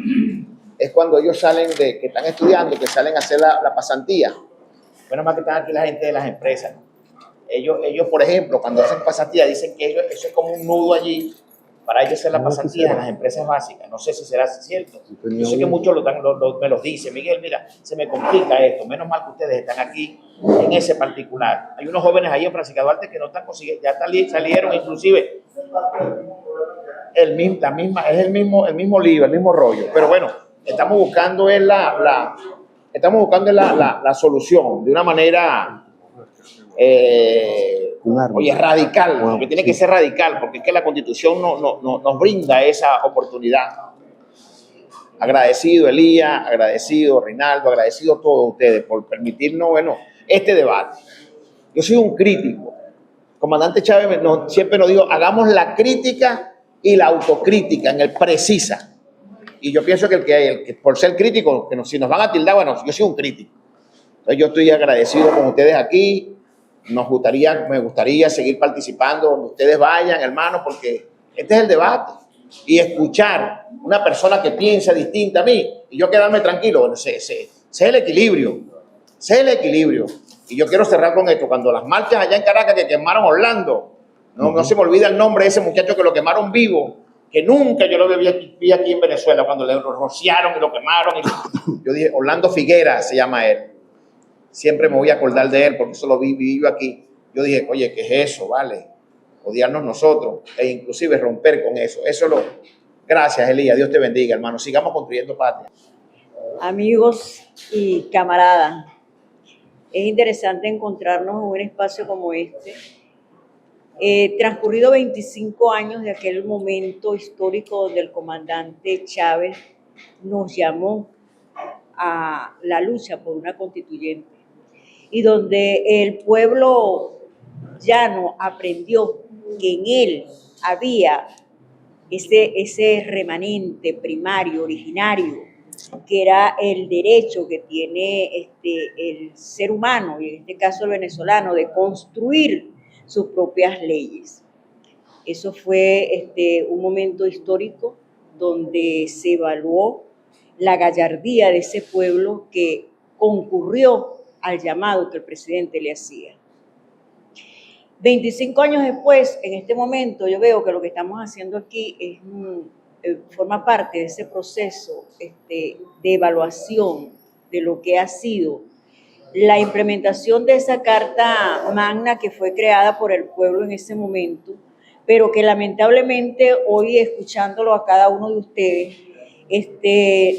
es cuando ellos salen que están estudiando, que salen a hacer la pasantía. Bueno, más que están aquí la gente de las empresas. Ellos, por ejemplo, cuando hacen pasantía, dicen que eso es como un nudo allí para ellos hacer la pasantía en las empresas básicas. No sé si será cierto. Yo sé que muchos me los dicen. Miguel, mira, se me complica esto. Menos mal que ustedes están aquí en ese particular. Hay unos jóvenes ahí en Francisco Duarte que no están consiguiendo, ya salieron inclusive es el mismo lío, el mismo rollo. Pero bueno, estamos buscando la solución de una manera radical, porque tiene que ser radical, porque es que la Constitución nos brinda esa oportunidad. Agradecido Elías, agradecido Reinaldo, agradecido a todos ustedes por permitirnos, este debate. Yo soy un crítico. Comandante Chávez siempre nos dijo, hagamos la crítica y la autocrítica en el precisa. Y yo pienso que el que por ser crítico, si nos van a tildar, yo soy un crítico. Entonces yo estoy agradecido con ustedes aquí. Me gustaría seguir participando donde ustedes vayan, hermanos, porque este es el debate. Y escuchar una persona que piensa distinta a mí y yo quedarme tranquilo, sé el equilibrio. Y yo quiero cerrar con esto. Cuando las marchas allá en Caracas que quemaron Orlando, no se me olvida el nombre de ese muchacho que lo quemaron vivo, que nunca yo lo vi aquí en Venezuela, cuando le rociaron y lo quemaron. Yo dije, Orlando Figuera se llama él. Siempre me voy a acordar de él porque eso lo vi yo aquí. Yo dije, oye, ¿qué es eso? Vale, odiarnos nosotros e inclusive romper con eso. Gracias, Elías. Dios te bendiga, hermano. Sigamos construyendo patria. Amigos y camaradas, es interesante encontrarnos en un espacio como este. Transcurrido 25 años de aquel momento histórico donde el comandante Chávez nos llamó a la lucha por una constituyente y donde el pueblo llano aprendió que en él había ese remanente primario, originario, que era el derecho que tiene el ser humano, y en este caso el venezolano, de construir sus propias leyes. Eso fue un momento histórico donde se evaluó la gallardía de ese pueblo que concurrió al llamado que el presidente le hacía. 25 años después, en este momento, yo veo que lo que estamos haciendo aquí forma parte de ese proceso de evaluación de lo que ha sido la implementación de esa Carta Magna que fue creada por el pueblo en ese momento, pero que lamentablemente hoy, escuchándolo a cada uno de ustedes,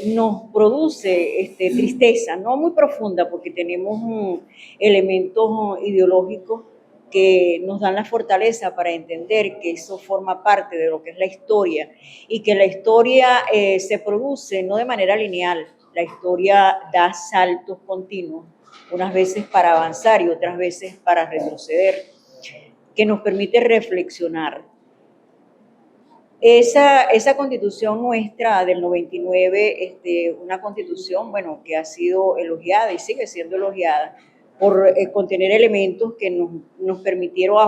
nos produce tristeza, no muy profunda, porque tenemos elementos ideológicos que nos dan la fortaleza para entender que eso forma parte de lo que es la historia y que la historia se produce no de manera lineal, la historia da saltos continuos, unas veces para avanzar y otras veces para retroceder, que nos permite reflexionar. Esa constitución nuestra del 99, una constitución, bueno, que ha sido elogiada y sigue siendo elogiada por contener elementos que nos permitieron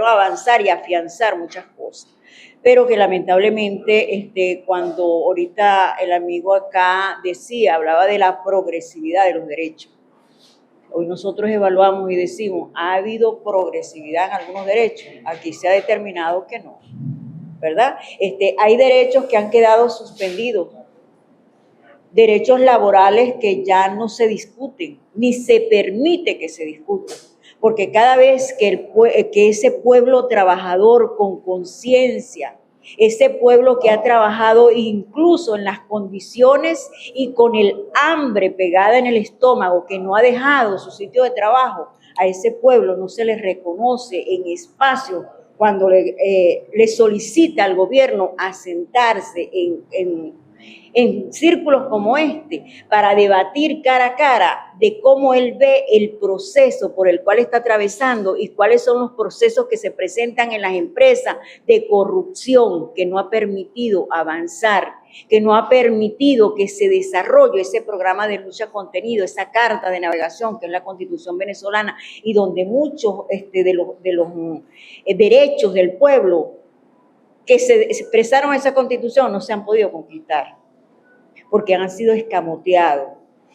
avanzar y afianzar muchas cosas, pero que lamentablemente cuando ahorita el amigo acá hablaba de la progresividad de los derechos. Hoy nosotros evaluamos y decimos, ¿ha habido progresividad en algunos derechos? Aquí se ha determinado que no, ¿verdad? Hay derechos que han quedado suspendidos, derechos laborales que ya no se discuten, ni se permite que se discutan, porque cada vez que ese pueblo trabajador con conciencia, ese pueblo que ha trabajado incluso en las condiciones y con el hambre pegada en el estómago, que no ha dejado su sitio de trabajo, a ese pueblo no se le reconoce en espacio cuando le solicita al gobierno asentarse en círculos como para debatir cara a cara de cómo él ve el proceso por el cual está atravesando y cuáles son los procesos que se presentan en las empresas de corrupción que no ha permitido avanzar, que no ha permitido que se desarrolle ese programa de lucha contenido, esa carta de navegación que es la Constitución venezolana y donde muchos de los derechos del pueblo que se expresaron en esa Constitución no se han podido conquistar, porque han sido escamoteados,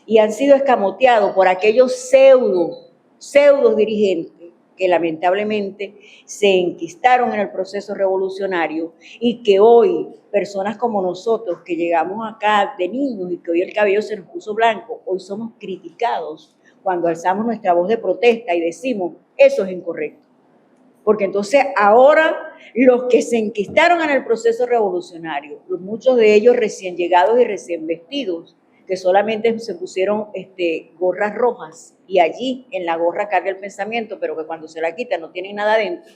y han sido escamoteados por aquellos pseudos dirigentes que lamentablemente se enquistaron en el proceso revolucionario y que hoy, personas como nosotros que llegamos acá de niños y que hoy el cabello se nos puso blanco, hoy somos criticados cuando alzamos nuestra voz de protesta y decimos, eso es incorrecto. Porque entonces ahora los que se enquistaron en el proceso revolucionario, muchos de ellos recién llegados y recién vestidos, que solamente se pusieron gorras rojas y allí en la gorra carga el pensamiento, pero que cuando se la quitan no tienen nada adentro.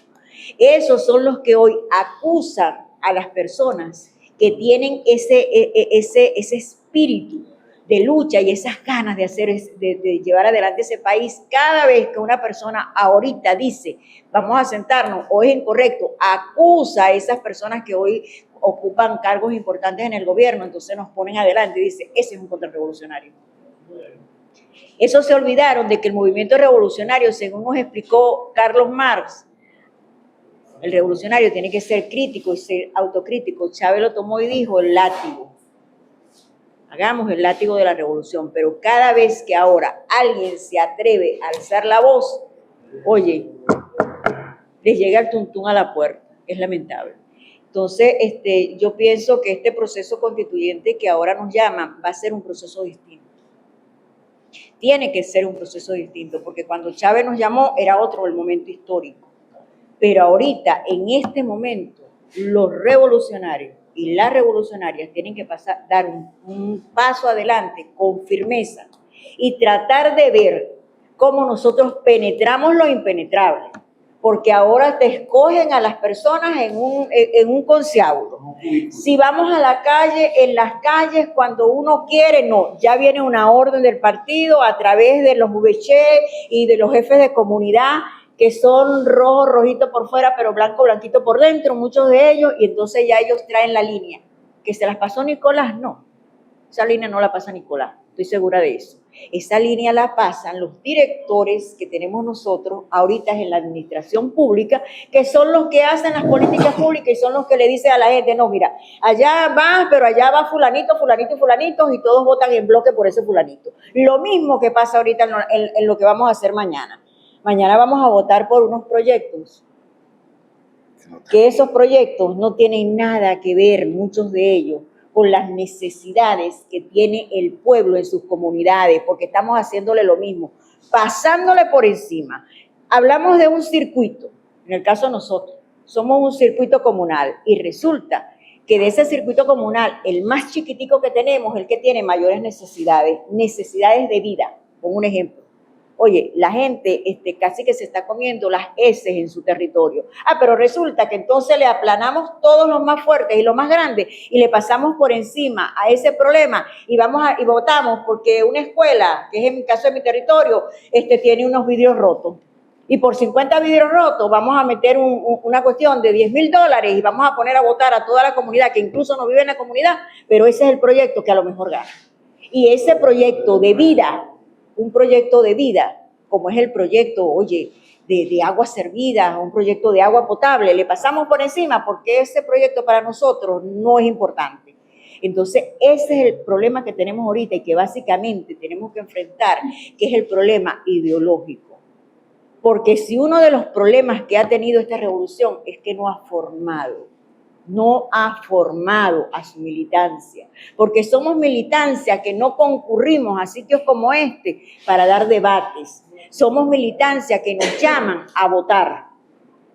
Esos son los que hoy acusan a las personas que tienen ese espíritu de lucha y esas ganas de llevar adelante ese país. Cada vez que una persona ahorita dice, vamos a sentarnos, o es incorrecto, acusa a esas personas que hoy ocupan cargos importantes en el gobierno, entonces nos ponen adelante y dice, ese es un contrarrevolucionario. Eso se olvidaron de que el movimiento revolucionario, según nos explicó Carlos Marx, el revolucionario tiene que ser crítico y ser autocrítico. Chávez lo tomó y dijo, el látigo. Hagamos el látigo de la revolución, pero cada vez que ahora alguien se atreve a alzar la voz, oye, les llega el tuntún a la puerta. Es lamentable. Entonces, yo pienso que este proceso constituyente que ahora nos llaman va a ser un proceso distinto. Tiene que ser un proceso distinto, porque cuando Chávez nos llamó era otro el momento histórico. Pero ahorita, en este momento, los revolucionarios y las revolucionarias tienen que dar un paso adelante con firmeza y tratar de ver cómo nosotros penetramos lo impenetrable, porque ahora te escogen a las personas en un concierto. Si vamos a la calle, en las calles, cuando uno quiere, no, ya viene una orden del partido a través de los VC y de los jefes de comunidad, que son rojo, rojito por fuera, pero blanco, blanquito por dentro, muchos de ellos, y entonces ya ellos traen la línea. ¿Que se las pasó Nicolás? No, esa línea no la pasa Nicolás, estoy segura de eso. Esa línea la pasan los directores que tenemos nosotros ahorita en la administración pública, que son los que hacen las políticas públicas y son los que le dicen a la gente, no, mira, allá va, pero allá va fulanito, fulanito y fulanito, y todos votan en bloque por ese fulanito. Lo mismo que pasa ahorita en lo que vamos a hacer mañana. Mañana vamos a votar por unos proyectos, que esos proyectos no tienen nada que ver, muchos de ellos, con las necesidades que tiene el pueblo en sus comunidades, porque estamos haciéndole lo mismo, pasándole por encima. Hablamos de un circuito, en el caso de nosotros, somos un circuito comunal y resulta que de ese circuito comunal, el más chiquitico que tenemos es el que tiene mayores necesidades de vida. Pongo un ejemplo. Oye, la gente casi que se está comiendo las heces en su territorio. Pero resulta que entonces le aplanamos todos los más fuertes y los más grandes y le pasamos por encima a ese problema y votamos porque una escuela, que es en mi caso de mi territorio, tiene unos vidrios rotos. Y por 50 vidrios rotos vamos a meter una cuestión de $10,000 y vamos a poner a votar a toda la comunidad, que incluso no vive en la comunidad, pero ese es el proyecto que a lo mejor gana. Y ese proyecto de vida, un proyecto de vida, como es el proyecto, oye, de agua servida, un proyecto de agua potable, le pasamos por encima porque ese proyecto para nosotros no es importante. Entonces, ese es el problema que tenemos ahorita y que básicamente tenemos que enfrentar, que es el problema ideológico. Porque si uno de los problemas que ha tenido esta revolución es que no ha formado a su militancia, porque somos militancia que no concurrimos a sitios como este para dar debates, somos militancia que nos llaman a votar.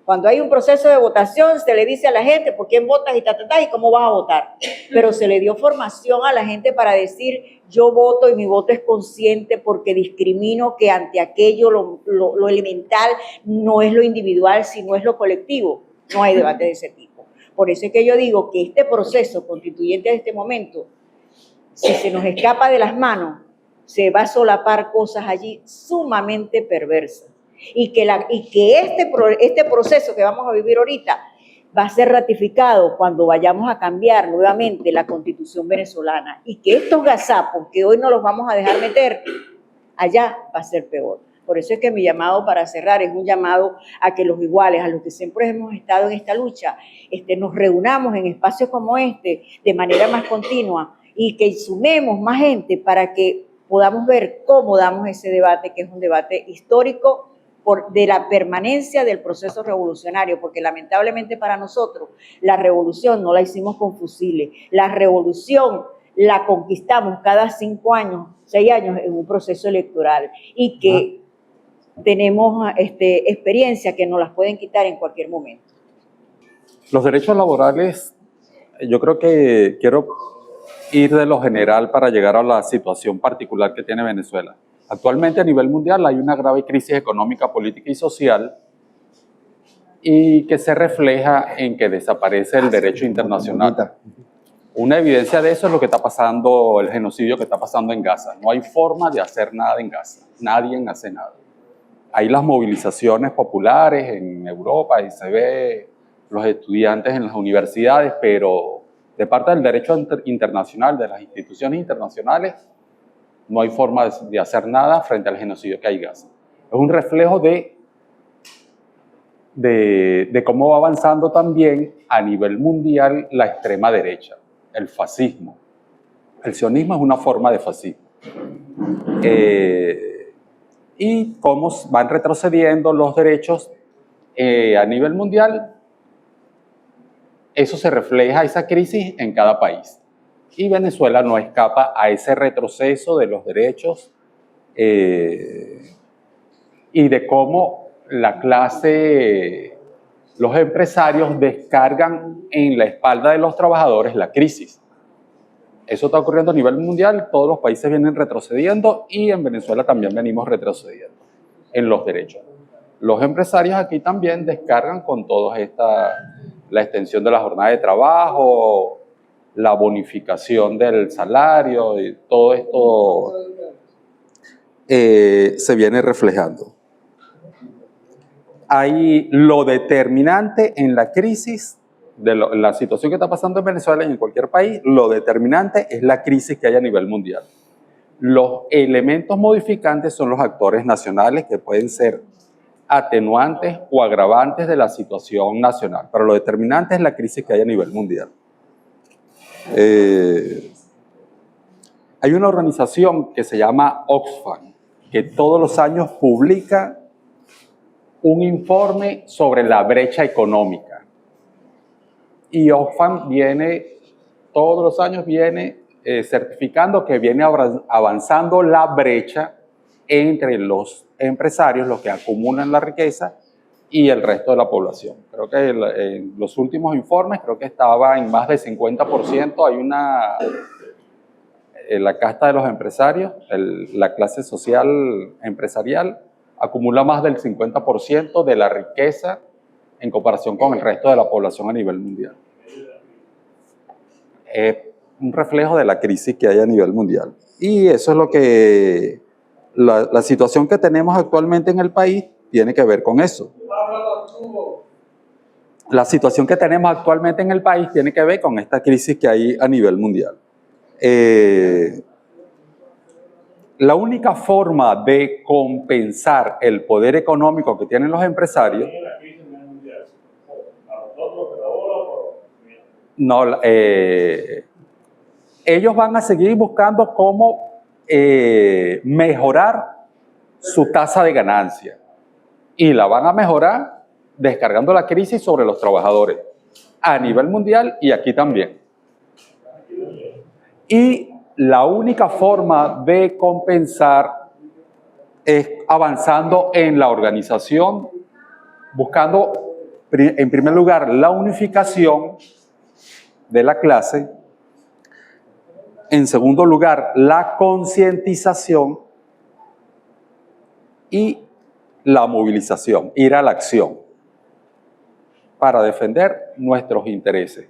Cuando hay un proceso de votación se le dice a la gente por quién votas y y cómo vas a votar, pero se le dio formación a la gente para decir yo voto y mi voto es consciente porque discrimino que ante aquello lo elemental no es lo individual sino es lo colectivo. No hay debate de ese tipo. Por eso es que yo digo que este proceso constituyente de este momento, si se nos escapa de las manos, se va a solapar cosas allí sumamente perversas. Y que este proceso que vamos a vivir ahorita va a ser ratificado cuando vayamos a cambiar nuevamente la Constitución venezolana. Y que estos gazapos que hoy no los vamos a dejar meter, allá va a ser peor. Por eso es que mi llamado para cerrar es un llamado a que los iguales, a los que siempre hemos estado en esta lucha, nos reunamos en espacios como este de manera más continua y que sumemos más gente para que podamos ver cómo damos ese debate, que es un debate histórico de la permanencia del proceso revolucionario, porque lamentablemente para nosotros la revolución no la hicimos con fusiles, la revolución la conquistamos cada 5 años, 6 años en un proceso electoral y que tenemos experiencia que nos las pueden quitar en cualquier momento. Los derechos laborales, yo creo que quiero ir de lo general para llegar a la situación particular que tiene Venezuela. Actualmente a nivel mundial hay una grave crisis económica, política y social y que se refleja en que desaparece el derecho internacional. Una evidencia de eso es lo que está pasando, el genocidio que está pasando en Gaza. No hay forma de hacer nada en Gaza, nadie hace nada. Hay las movilizaciones populares en Europa y se ve los estudiantes en las universidades, pero de parte del derecho internacional, de las instituciones internacionales, no hay forma de hacer nada frente al genocidio que hay en Gaza. Es un reflejo de cómo va avanzando también a nivel mundial la extrema derecha, el fascismo. El sionismo es una forma de fascismo. Y cómo van retrocediendo los derechos a nivel mundial, eso se refleja, esa crisis, en cada país. Y Venezuela no escapa a ese retroceso de los derechos y de cómo la clase, los empresarios descargan en la espalda de los trabajadores la crisis. Eso está ocurriendo a nivel mundial, todos los países vienen retrocediendo y en Venezuela también venimos retrocediendo en los derechos. Los empresarios aquí también descargan con toda la extensión de la jornada de trabajo, la bonificación del salario y todo esto se viene reflejando. Hay lo determinante en la crisis, la situación que está pasando en Venezuela y en cualquier país, lo determinante es la crisis que hay a nivel mundial. Los elementos modificantes son los actores nacionales que pueden ser atenuantes o agravantes de la situación nacional, pero lo determinante es la crisis que hay a nivel mundial. Hay una organización que se llama Oxfam, que todos los años publica un informe sobre la brecha económica. Y Oxfam todos los años viene certificando que viene avanzando la brecha entre los empresarios, los que acumulan la riqueza, y el resto de la población. Creo que en los últimos informes, creo que estaba en más del 50%. Hay la casta de los empresarios, la clase social empresarial, acumula más del 50% de la riqueza en comparación con el resto de la población a nivel mundial. Es un reflejo de la crisis que hay a nivel mundial. Y eso es lo que la situación que tenemos actualmente en el país tiene que ver con eso. La situación que tenemos actualmente en el país tiene que ver con esta crisis que hay a nivel mundial. La única forma de compensar el poder económico que tienen los empresarios no, ellos van a seguir buscando cómo mejorar su tasa de ganancia y la van a mejorar descargando la crisis sobre los trabajadores a nivel mundial y aquí también. Y la única forma de compensar es avanzando en la organización, buscando en primer lugar la unificación de la clase, en segundo lugar la concientización y la movilización, ir a la acción para defender nuestros intereses.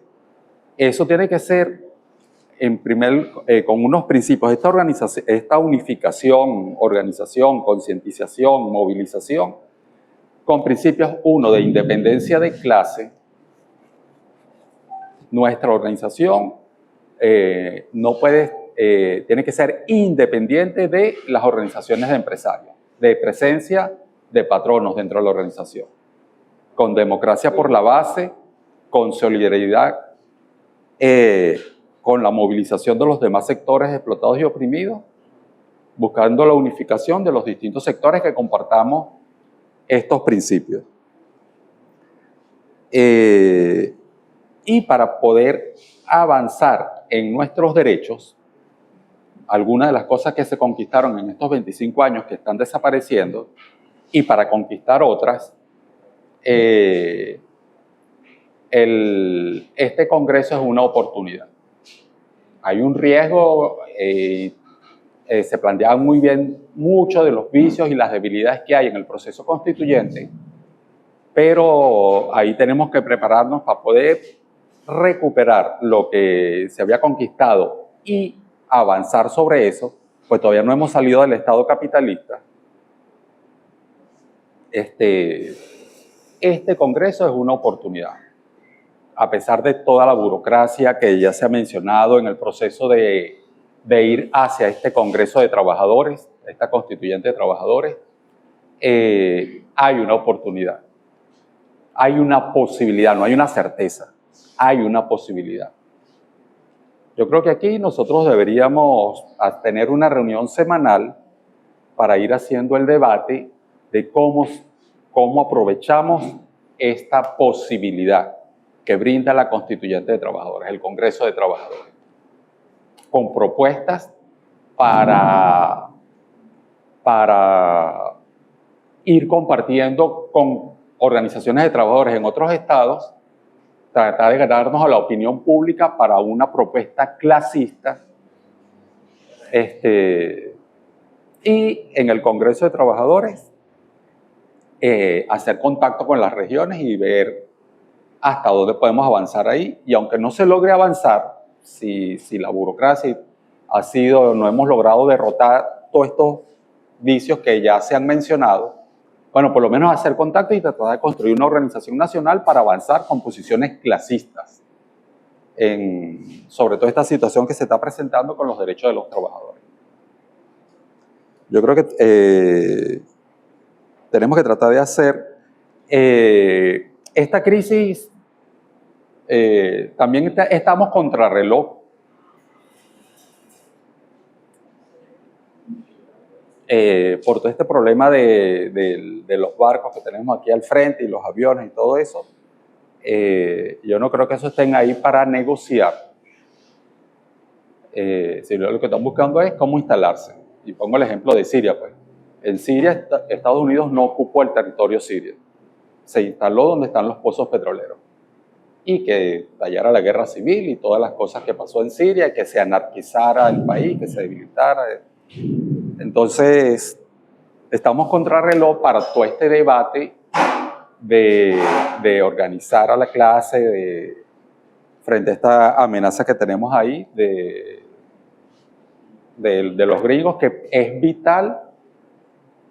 Eso tiene que ser con unos principios, esta unificación, organización, concientización, movilización, con principios, uno, de independencia de clase. Nuestra organización tiene que ser independiente de las organizaciones de empresarios, de presencia de patronos dentro de la organización, con democracia por la base, con solidaridad, con la movilización de los demás sectores explotados y oprimidos, buscando la unificación de los distintos sectores que compartamos estos principios. Y para poder avanzar en nuestros derechos, algunas de las cosas que se conquistaron en estos 25 años que están desapareciendo, y para conquistar otras, este Congreso es una oportunidad. Hay un riesgo, se planteaban muy bien muchos de los vicios y las debilidades que hay en el proceso constituyente, pero ahí tenemos que prepararnos para poder recuperar lo que se había conquistado y avanzar sobre eso, pues todavía no hemos salido del Estado capitalista. Este Congreso es una oportunidad. A pesar de toda la burocracia que ya se ha mencionado en el proceso de ir hacia este Congreso de Trabajadores, esta constituyente de trabajadores, hay una oportunidad, hay una posibilidad, no hay una certeza, hay una posibilidad. Yo creo que aquí nosotros deberíamos tener una reunión semanal para ir haciendo el debate de cómo aprovechamos esta posibilidad que brinda la Constituyente de Trabajadores, el Congreso de Trabajadores, con propuestas para ir compartiendo con organizaciones de trabajadores en otros estados, tratar de ganarnos a la opinión pública para una propuesta clasista, y en el Congreso de Trabajadores hacer contacto con las regiones y ver hasta dónde podemos avanzar ahí. Y aunque no se logre avanzar, si la burocracia no hemos logrado derrotar todos estos vicios que ya se han mencionado, bueno, por lo menos hacer contacto y tratar de construir una organización nacional para avanzar con posiciones clasistas sobre toda esta situación que se está presentando con los derechos de los trabajadores. Yo creo que tenemos que tratar de hacer esta crisis. También estamos contrarreloj. Por todo este problema de los barcos que tenemos aquí al frente y los aviones y todo eso, yo no creo que eso estén ahí para negociar. Sino lo que están buscando es cómo instalarse. Y pongo el ejemplo de Siria, pues. En Siria, Estados Unidos no ocupó el territorio sirio. se instaló donde están los pozos petroleros y que estallara la guerra civil y todas las cosas que pasó en Siria, que se anarquizara el país, que se debilitara. Entonces, estamos contrarreloj para todo este debate de organizar a la clase frente a esta amenaza que tenemos ahí de los gringos, que es vital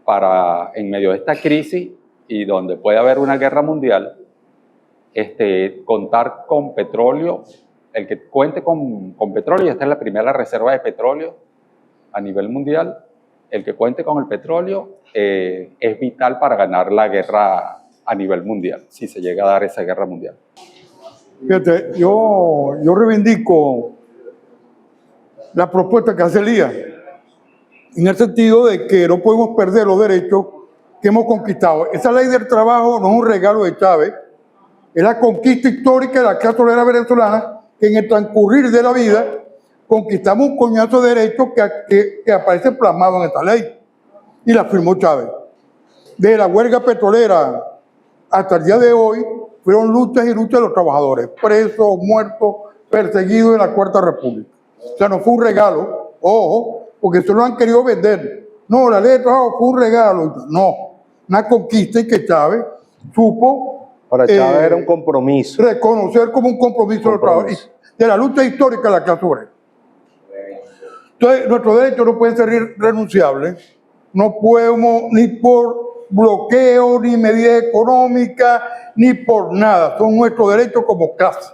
para, en medio de esta crisis y donde puede haber una guerra mundial, contar con petróleo, el que cuente con petróleo, y esta es la primera reserva de petróleo a nivel mundial, el que cuente con el petróleo es vital para ganar la guerra a nivel mundial, si se llega a dar esa guerra mundial. Fíjate, yo reivindico la propuesta que hace Elías, en el sentido de que no podemos perder los derechos que hemos conquistado. Esa ley del trabajo no es un regalo de Chávez, es la conquista histórica de la clase obrera venezolana, que en el transcurrir de la vida conquistamos un coñazo de derechos que aparece plasmado en esta ley, y la firmó Chávez. Desde la huelga petrolera hasta el día de hoy, fueron luchas y luchas de los trabajadores, presos, muertos, perseguidos en la Cuarta República. O sea, no fue un regalo, ojo, porque se lo han querido vender. No, la ley de trabajo fue un regalo. No, una conquista, y que Chávez supo... Para Chávez era un compromiso. Reconocer como un compromiso de los trabajadores, de la lucha histórica de la clase obrera. Entonces, nuestros derechos no pueden ser renunciables. No podemos, ni por bloqueo, ni medida económica, ni por nada. Son nuestros derechos como clase.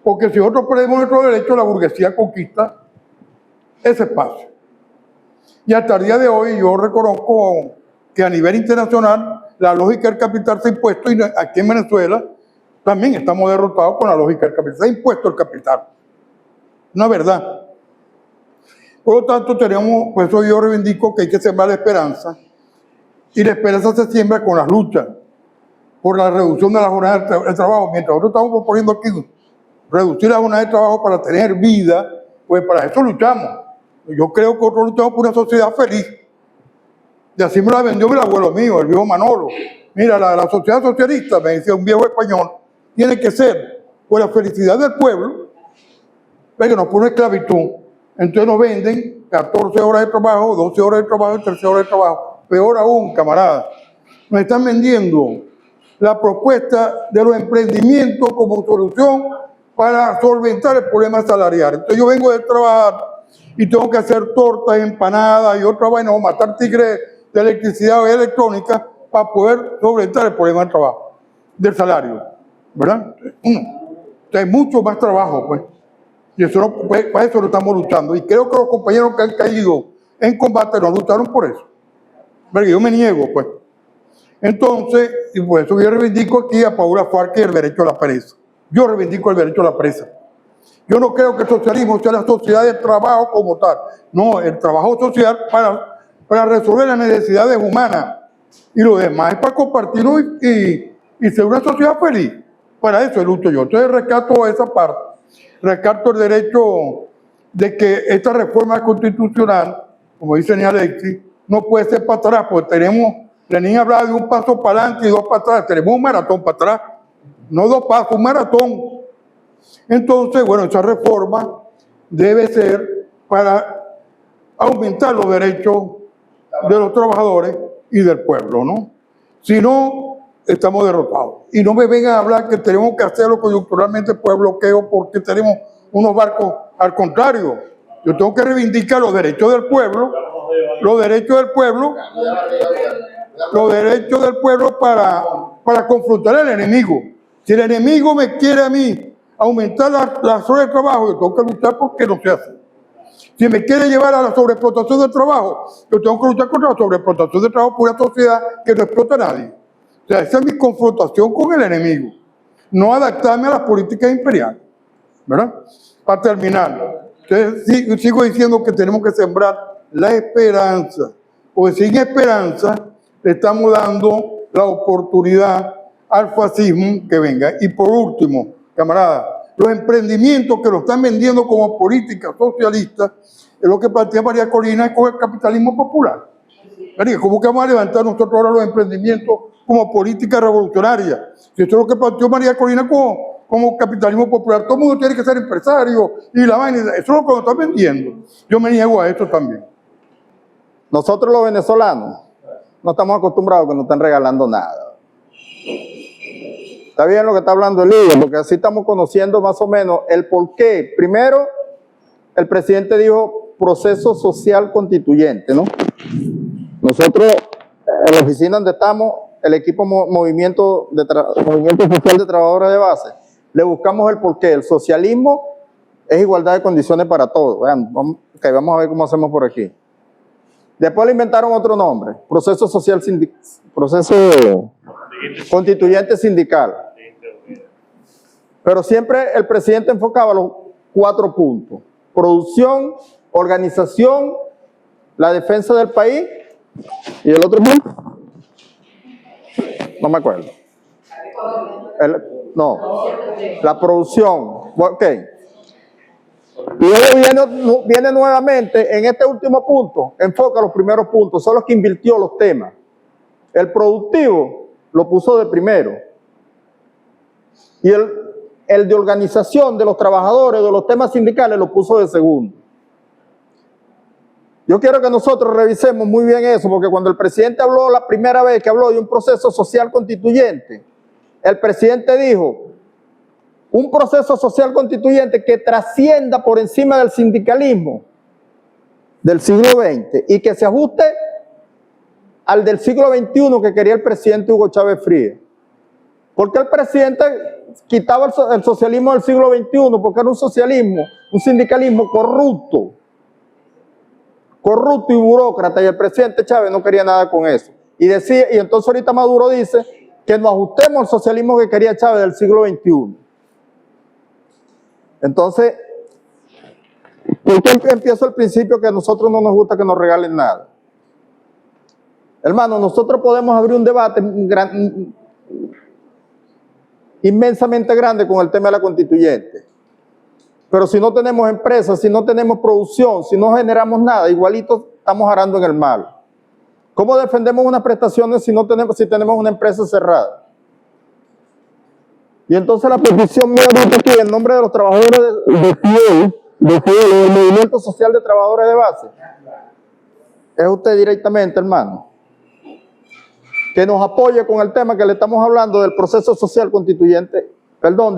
Porque si nosotros perdemos nuestros derechos, la burguesía conquista ese espacio. Y hasta el día de hoy yo reconozco que a nivel internacional la lógica del capital se ha impuesto, y aquí en Venezuela también estamos derrotados con la lógica del capital. Se ha impuesto el capital. Una verdad. Por lo tanto, por eso yo reivindico que hay que sembrar la esperanza, y la esperanza se siembra con las luchas por la reducción de la jornada de trabajo. Mientras nosotros estamos proponiendo aquí reducir la jornada de trabajo para tener vida, pues para eso luchamos. Yo creo que nosotros luchamos por una sociedad feliz. Y así me la vendió mi abuelo mío, el viejo Manolo. Mira, la sociedad socialista, me decía un viejo español, tiene que ser por la felicidad del pueblo, pero nos pone esclavitud. Entonces nos venden 14 horas de trabajo, 12 horas de trabajo y 13 horas de trabajo. Peor aún, camarada, nos están vendiendo la propuesta de los emprendimientos como solución para solventar el problema salarial. Entonces yo vengo de trabajar y tengo que hacer tortas, empanadas y otra vaina, o matar tigres de electricidad o electrónica para poder solventar el problema del trabajo, del salario, ¿verdad? Hay mucho más trabajo, pues. Y eso no, pues, para eso lo estamos luchando. Y creo que los compañeros que han caído en combate no lucharon por eso. Porque yo me niego, pues. Entonces, y por eso yo reivindico aquí a Paula Farque el derecho a la presa. Yo reivindico el derecho a la presa. Yo no creo que el socialismo sea la sociedad del trabajo como tal. No, el trabajo social para resolver las necesidades humanas. Y lo demás es para compartirlo y ser una sociedad feliz. Para eso lucho yo. Entonces rescato esa parte. Rescato el derecho de que esta reforma constitucional, como dice Alexis, no puede ser para atrás, porque Lenin hablaba de un paso para adelante y dos para atrás. Tenemos un maratón para atrás. No dos pasos, un maratón. Entonces, bueno, esa reforma debe ser para aumentar los derechos de los trabajadores y del pueblo, ¿no? Si no, estamos derrotados. Y no me vengan a hablar que tenemos que hacerlo coyunturalmente por bloqueo porque tenemos unos barcos. Al contrario, yo tengo que reivindicar los derechos del pueblo, para confrontar al enemigo. Si el enemigo me quiere a mí aumentar las horas de trabajo, yo tengo que luchar porque no se hace. Si me quiere llevar a la sobreexplotación del trabajo, yo tengo que luchar contra la sobreexplotación del trabajo por una sociedad que no explota a nadie. O sea, esa es mi confrontación con el enemigo. No adaptarme a las políticas imperiales, ¿verdad? Para terminar, entonces, sigo diciendo que tenemos que sembrar la esperanza, porque sin esperanza le estamos dando la oportunidad al fascismo que venga. Y por último, camarada, los emprendimientos que lo están vendiendo como política socialista es lo que plantea María Corina con el capitalismo popular. Marica, ¿cómo que vamos a levantar nosotros ahora los emprendimientos como política revolucionaria? Si esto es lo que planteó María Corina como capitalismo popular, todo el mundo tiene que ser empresario y la vaina, eso es lo que nos están vendiendo. Yo me niego a esto también. Nosotros los venezolanos no estamos acostumbrados a que nos están regalando nada. Está bien lo que está hablando Elías, porque así estamos conociendo más o menos el porqué. Primero, el presidente dijo proceso social constituyente, ¿no? Nosotros, en la oficina donde estamos, el equipo Movimiento Social de Trabajadores de Base, le buscamos el porqué. El socialismo es igualdad de condiciones para todos. Vean, vamos a ver cómo hacemos por aquí. Después le inventaron otro nombre, proceso constituyente sindical. Pero siempre el presidente enfocaba los 4 puntos: producción, organización, la defensa del país y el otro punto. No me acuerdo. La producción. Ok. Luego viene nuevamente en este último punto, enfoca los primeros puntos, son los que invirtió los temas. El productivo lo puso de primero. Y el de organización de los trabajadores, de los temas sindicales, lo puso de segundo. Yo quiero que nosotros revisemos muy bien eso, porque cuando el presidente habló la primera vez que habló de un proceso social constituyente, el presidente dijo: un proceso social constituyente que trascienda por encima del sindicalismo del siglo XX y que se ajuste al del siglo XXI que quería el presidente Hugo Chávez Frías. ¿Por qué el presidente quitaba el socialismo del siglo XXI? Porque era un sindicalismo corrupto y burócrata, y el presidente Chávez no quería nada con eso. Y entonces ahorita Maduro dice que nos ajustemos al socialismo que quería Chávez del siglo XXI. Entonces, ¿por qué empiezo al principio que a nosotros no nos gusta que nos regalen nada? Hermano, nosotros podemos abrir un debate inmensamente grande con el tema de la constituyente. Pero si no tenemos empresas, si no tenemos producción, si no generamos nada, igualito estamos arando en el mal. ¿Cómo defendemos unas prestaciones si tenemos una empresa cerrada? Y entonces la petición mía aquí, en nombre de los trabajadores de FIEL, del Movimiento Social de Trabajadores de Base, es usted directamente, hermano, que nos apoye con el tema que le estamos hablando del proceso social constituyente, perdón,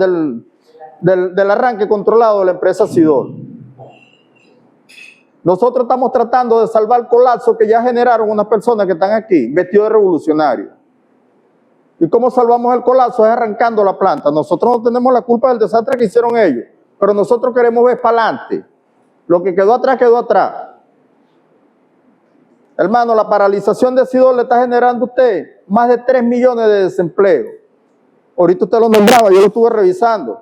del arranque controlado de la empresa Sidol. Nosotros estamos tratando de salvar el colapso que ya generaron unas personas que están aquí, vestidos de revolucionarios. ¿Y cómo salvamos el colapso? Es arrancando la planta. Nosotros no tenemos la culpa del desastre que hicieron ellos, pero nosotros queremos ver para adelante. Lo que quedó atrás, quedó atrás. Hermano, la paralización de Sidol le está generando a usted más de 3 millones de desempleo. Ahorita usted lo nombraba, yo lo estuve revisando.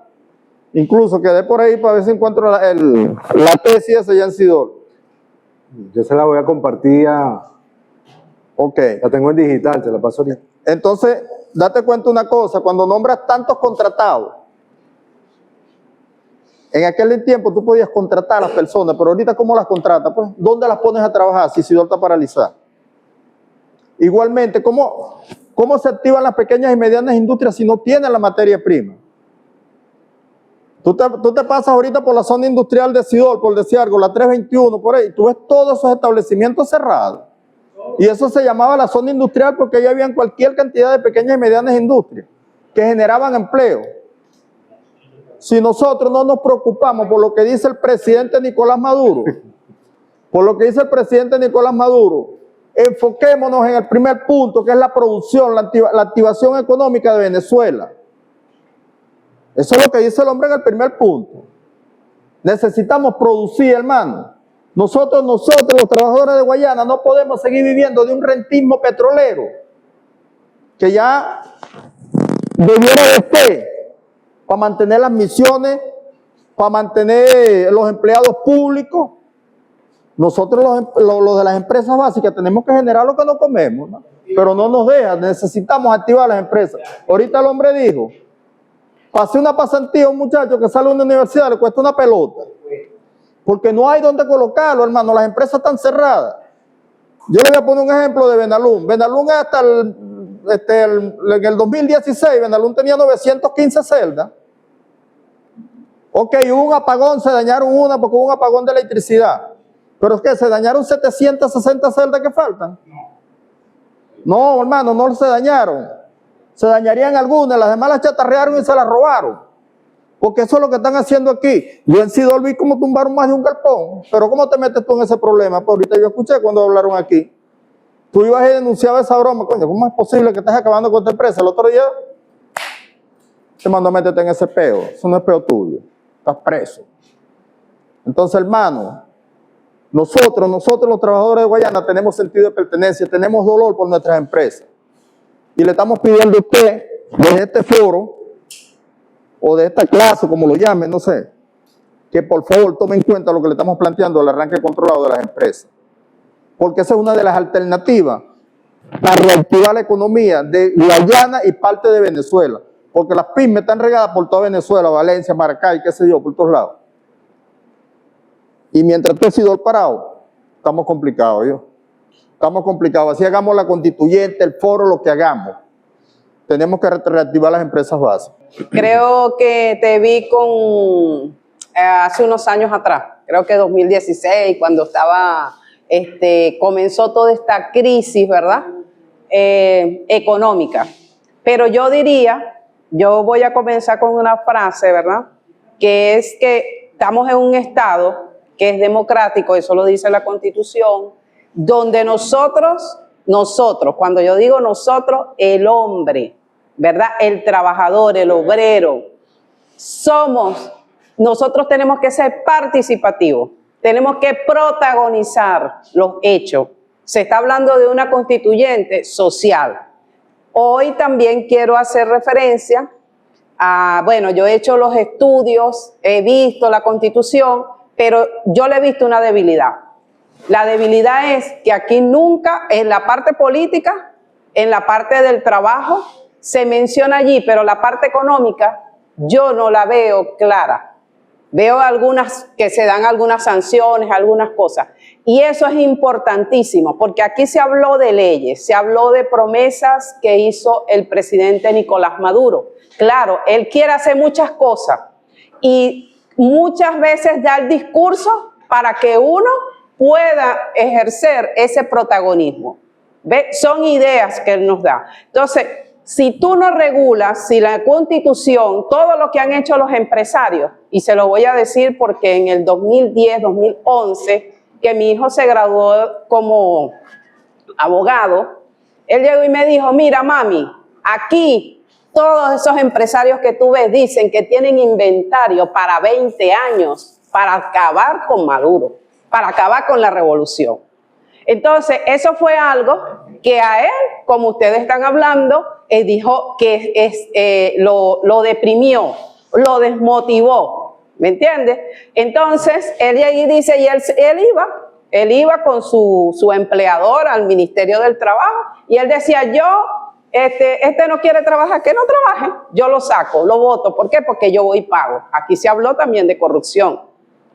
Incluso quedé por ahí para ver si encuentro la tesis esa ya en Sidol. Yo se la voy a compartir Ok. La tengo en digital, se la paso ahorita. Entonces, date cuenta una cosa, cuando nombras tantos contratados, en aquel tiempo tú podías contratar a las personas, pero ahorita ¿cómo las contratas? Pues, ¿dónde las pones a trabajar si Sidol está paralizada? Igualmente, ¿cómo se activan las pequeñas y medianas industrias si no tienen la materia prima? Tú te pasas ahorita por la zona industrial de Sidol, por decir algo, la 321, por ahí, tú ves todos esos establecimientos cerrados. Y eso se llamaba la zona industrial porque ahí habían cualquier cantidad de pequeñas y medianas industrias que generaban empleo. Si nosotros no nos preocupamos por lo que dice el presidente Nicolás Maduro, enfoquémonos en el primer punto, que es la producción, la activación económica de Venezuela. Eso es lo que dice el hombre en el primer punto. Necesitamos producir, hermano. Nosotros, los trabajadores de Guayana, no podemos seguir viviendo de un rentismo petrolero que ya debiera de ser para mantener las misiones, para mantener los empleados públicos. Nosotros, los de las empresas básicas, tenemos que generar lo que no comemos, ¿no? Pero no nos deja, necesitamos activar las empresas. Ahorita el hombre dijo, pasé una pasantía a un muchacho que sale de una universidad, le cuesta una pelota. Porque no hay donde colocarlo, hermano, las empresas están cerradas. Yo le voy a poner un ejemplo de Benalún. Benalún hasta en el 2016, Benalún tenía 915 celdas. Ok, hubo un apagón, se dañaron una porque hubo un apagón de electricidad. Pero es que se dañaron 760 celdas que faltan. No, hermano, no se dañaron. Se dañarían algunas, las demás las chatarrearon y se las robaron. Porque eso es lo que están haciendo aquí. Yo en Sidol vi cómo tumbaron más de un galpón. Pero ¿cómo te metes tú en ese problema? Pues ahorita yo escuché cuando hablaron aquí. Tú ibas y denunciabas esa broma. Coño, ¿cómo es posible que estés acabando con esta empresa? El otro día te mandó a meterte en ese peo. Eso no es peo tuyo. Estás preso. Entonces, hermano, nosotros los trabajadores de Guayana tenemos sentido de pertenencia, tenemos dolor por nuestras empresas. Y le estamos pidiendo a usted, desde este foro, o de esta clase, como lo llamen, no sé, que por favor tome en cuenta lo que le estamos planteando del arranque controlado de las empresas. Porque esa es una de las alternativas para reactivar la economía de Guayana y parte de Venezuela. Porque las pymes están regadas por toda Venezuela, Valencia, Maracay, qué sé yo, por todos lados. Y mientras tú has sido parado, estamos complicados, ¿yo? Estamos complicados. Así hagamos la constituyente, el foro, lo que hagamos. Tenemos que reactivar las empresas básicas. Creo que te vi hace unos años atrás, creo que 2016, cuando comenzó toda esta crisis, ¿verdad? Económica. Pero yo diría, yo voy a comenzar con una frase, ¿verdad? Que es que estamos en un estado que es democrático, eso lo dice la Constitución, donde nosotros, cuando yo digo nosotros, el hombre, ¿verdad? El trabajador, el obrero, nosotros tenemos que ser participativos, tenemos que protagonizar los hechos. Se está hablando de una constituyente social. Hoy también quiero hacer referencia bueno, yo he hecho los estudios, he visto la Constitución, pero yo le he visto una debilidad. La debilidad es que aquí nunca, en la parte política, en la parte del trabajo, se menciona allí, pero la parte económica yo no la veo clara. Veo algunas que se dan algunas sanciones, algunas cosas. Y eso es importantísimo, porque aquí se habló de leyes, se habló de promesas que hizo el presidente Nicolás Maduro. Claro, él quiere hacer muchas cosas y muchas veces da el discurso para que uno pueda ejercer ese protagonismo. ¿Ve? Son ideas que él nos da. Entonces, si tú no regulas, si la Constitución, todo lo que han hecho los empresarios, y se lo voy a decir porque en el 2010, 2011, que mi hijo se graduó como abogado, él llegó y me dijo, mira mami, aquí todos esos empresarios que tú ves dicen que tienen inventario para 20 años para acabar con Maduro, para acabar con la revolución. Entonces, eso fue algo que a él, como ustedes están hablando, dijo que lo deprimió, lo desmotivó, ¿me entiendes? Entonces, él ahí dice, y él iba con su empleador al Ministerio del Trabajo, y él decía, yo, este no quiere trabajar, que no trabaje, yo lo saco, lo voto. ¿Por qué? Porque yo voy y pago. Aquí se habló también de corrupción,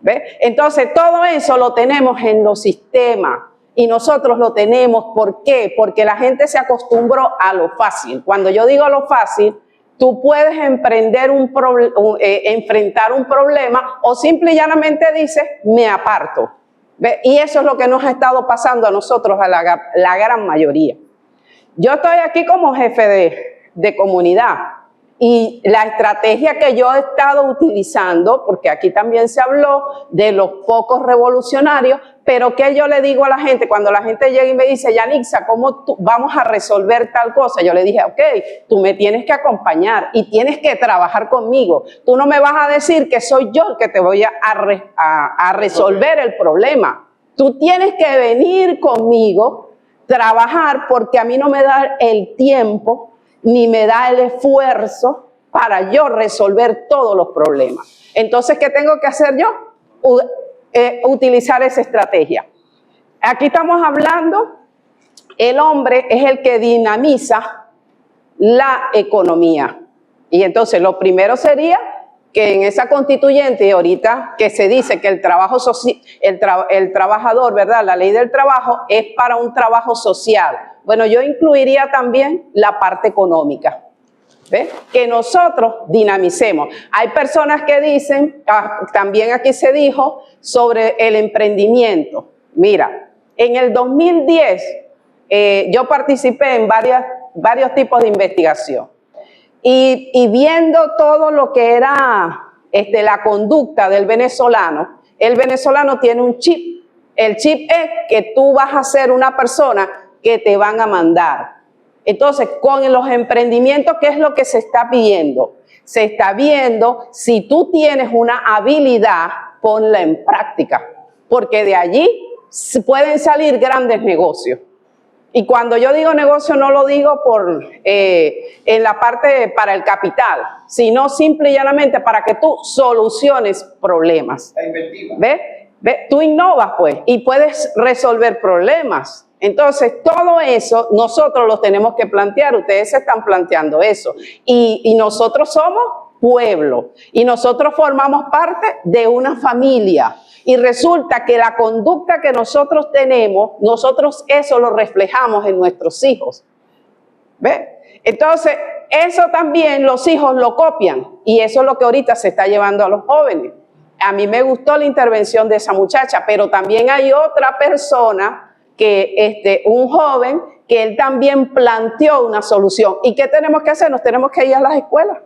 ¿ves? Entonces, todo eso lo tenemos en los sistemas. Y nosotros lo tenemos, ¿por qué? Porque la gente se acostumbró a lo fácil. Cuando yo digo lo fácil, tú puedes enfrentar un problema o simple y llanamente dices, me aparto. ¿Ve? Y eso es lo que nos ha estado pasando a nosotros, a la gran mayoría. Yo estoy aquí como jefe de comunidad y la estrategia que yo he estado utilizando, porque aquí también se habló de los pocos revolucionarios, pero ¿qué yo le digo a la gente? Cuando la gente llega y me dice, Yanixa, ¿cómo vamos a resolver tal cosa? Yo le dije, ok, tú me tienes que acompañar y tienes que trabajar conmigo. Tú no me vas a decir que soy yo el que te voy a resolver el problema. Tú tienes que venir conmigo, trabajar, porque a mí no me da el tiempo ni me da el esfuerzo para yo resolver todos los problemas. Entonces, ¿qué tengo que hacer yo? Utilizar esa estrategia. Aquí estamos hablando, el hombre es el que dinamiza la economía. Y entonces lo primero sería que en esa constituyente, y ahorita que se dice que el trabajador, ¿verdad? La ley del trabajo es para un trabajo social. Bueno, yo incluiría también la parte económica. ¿Ves? Que nosotros dinamicemos. Hay personas que dicen, también aquí se dijo sobre el emprendimiento. Mira, en el 2010 yo participé en varios tipos de investigación y viendo todo lo que era la conducta del venezolano, el venezolano tiene un chip. El chip es que tú vas a ser una persona que te van a mandar. Entonces, con los emprendimientos, ¿qué es lo que se está pidiendo? Se está viendo si tú tienes una habilidad, ponla en práctica, porque de allí pueden salir grandes negocios. Y cuando yo digo negocio, no lo digo en la parte para el capital, sino simple y llanamente para que tú soluciones problemas. ¿Ves? Tú innovas, pues, y puedes resolver problemas. Entonces, todo eso nosotros los tenemos que plantear. Ustedes se están planteando eso. Y nosotros somos pueblo. Y nosotros formamos parte de una familia. Y resulta que la conducta que nosotros tenemos, nosotros eso lo reflejamos en nuestros hijos. ¿Ves? Entonces, eso también los hijos lo copian. Y eso es lo que ahorita se está llevando a los jóvenes. A mí me gustó la intervención de esa muchacha, pero también hay otra persona que un joven que él también planteó una solución. ¿Y qué tenemos que hacer? Nos tenemos que ir a las escuelas.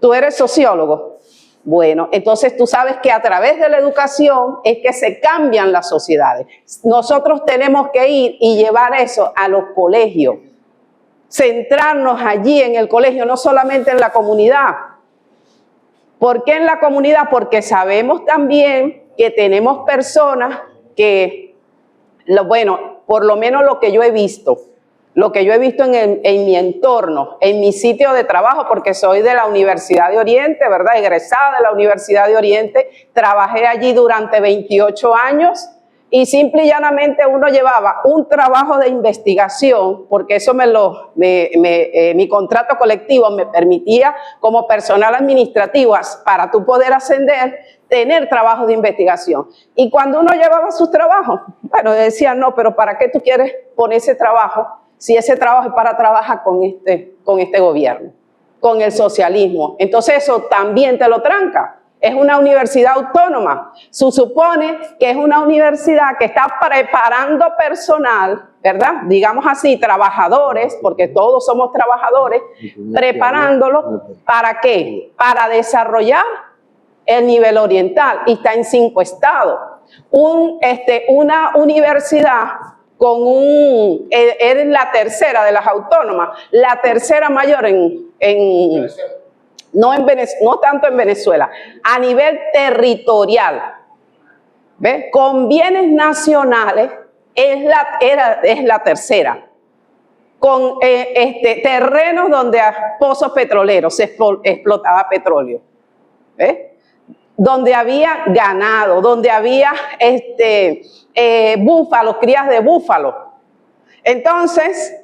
Tú eres sociólogo. Bueno, entonces tú sabes que a través de la educación es que se cambian las sociedades. Nosotros tenemos que ir y llevar eso a los colegios. Centrarnos allí en el colegio, no solamente en la comunidad. ¿Por qué en la comunidad? Porque sabemos también que tenemos personas que bueno, por lo menos lo que yo he visto en mi entorno, en mi sitio de trabajo, porque soy de la Universidad de Oriente, ¿verdad? Egresada de la Universidad de Oriente, trabajé allí durante 28 años y simple y llanamente uno llevaba un trabajo de investigación, porque eso mi contrato colectivo me permitía como personal administrativo para tú poder ascender, tener trabajo de investigación. Y cuando uno llevaba sus trabajos, bueno, decían, no, pero ¿para qué tú quieres poner ese trabajo si ese trabajo es para trabajar con este gobierno, con el socialismo? Entonces eso también te lo tranca. Es una universidad autónoma. Se supone que es una universidad que está preparando personal, ¿verdad? Digamos así, trabajadores, porque todos somos trabajadores, preparándolo, ¿para qué? Para desarrollar el nivel oriental, y está en 5 estados. Una universidad es la tercera de las autónomas, la tercera mayor no tanto en Venezuela, a nivel territorial. ¿Ves? Con bienes nacionales es la tercera. Con terrenos donde pozos petroleros se explotaba petróleo. ¿Ves? Donde había ganado, donde había búfalos, crías de búfalo. Entonces,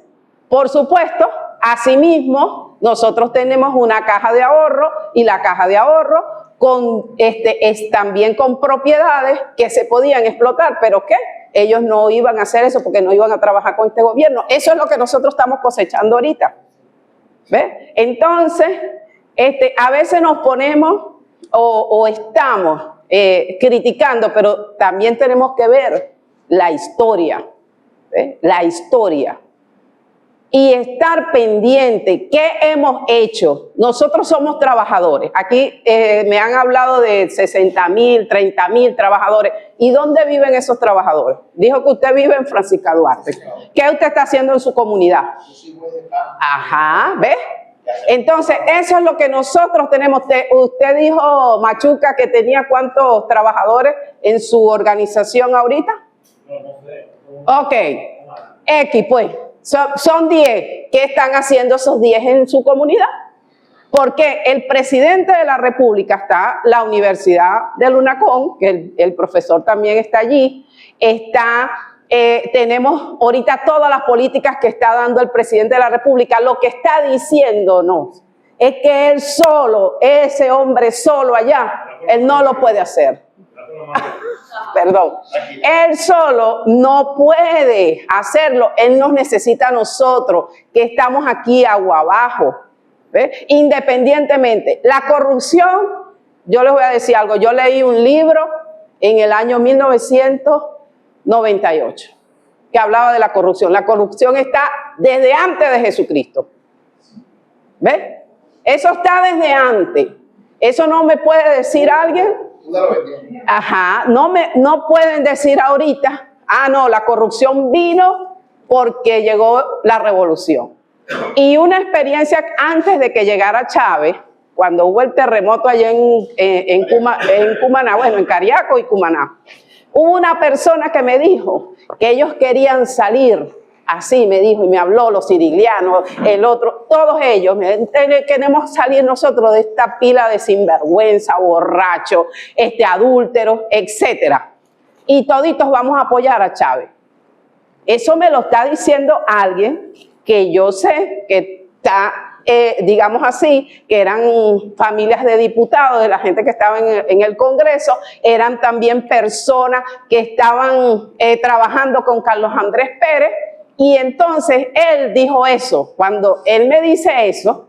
por supuesto, asimismo, nosotros tenemos una caja de ahorro, y la caja de ahorro es también con propiedades que se podían explotar, pero ¿qué? Ellos no iban a hacer eso porque no iban a trabajar con este gobierno. Eso es lo que nosotros estamos cosechando ahorita. ¿Ves? Entonces, a veces nos ponemos o estamos criticando, pero también tenemos que ver la historia, ¿ves? La historia. Y estar pendiente, ¿qué hemos hecho? Nosotros somos trabajadores. Aquí me han hablado de 60,000, 30,000 trabajadores. ¿Y dónde viven esos trabajadores? Dijo que usted vive en Francisca Duarte. ¿Qué usted está haciendo en su comunidad? Ajá, ¿ves? Entonces, eso es lo que nosotros tenemos. Usted dijo, Machuca, que tenía ¿cuántos trabajadores en su organización ahorita? No sé. Ok, X pues. Son 10. ¿Qué están haciendo esos 10 en su comunidad? Porque el presidente de la República está, la Universidad del UNACON, que el profesor también está allí, tenemos ahorita todas las políticas que está dando el presidente de la República. Lo que está diciéndonos es que él solo, ese hombre solo allá, él no lo puede hacer. Perdón. Él solo no puede hacerlo. Él nos necesita a nosotros, que estamos aquí agua abajo. ¿Ve? Independientemente. La corrupción, yo les voy a decir algo. Yo leí un libro en el año 1998 que hablaba de la corrupción. La corrupción está desde antes de Jesucristo. ¿Ves? Eso está desde antes. Eso no me puede decir alguien. Ajá, no pueden decir ahorita, no, la corrupción vino porque llegó la revolución. Y una experiencia antes de que llegara Chávez, cuando hubo el terremoto allá en Cumaná, bueno, en Cariaco y Cumaná, hubo una persona que me dijo que ellos querían salir. Así me dijo y me habló los siriglianos, el otro, todos ellos, queremos salir nosotros de esta pila de sinvergüenza, borrachos, adúlteros, etcétera. Y toditos vamos a apoyar a Chávez. Eso me lo está diciendo alguien que yo sé que está, digamos así, que eran familias de diputados, de la gente que estaba en el Congreso, eran también personas que estaban trabajando con Carlos Andrés Pérez. Y entonces él dijo eso, cuando él me dice eso,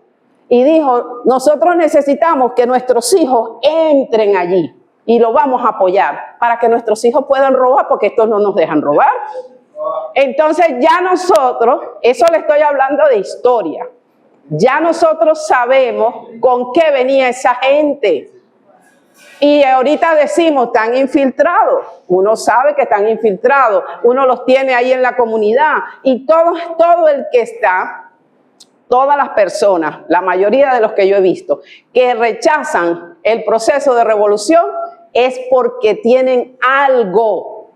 y dijo, nosotros necesitamos que nuestros hijos entren allí y lo vamos a apoyar para que nuestros hijos puedan robar, porque estos no nos dejan robar. Entonces ya nosotros, eso le estoy hablando de historia, ya nosotros sabemos con qué venía esa gente. Y ahorita decimos, están infiltrados. Uno sabe que están infiltrados. Uno los tiene ahí en la comunidad. Y todo el que está, todas las personas, la mayoría de los que yo he visto, que rechazan el proceso de revolución, es porque tienen algo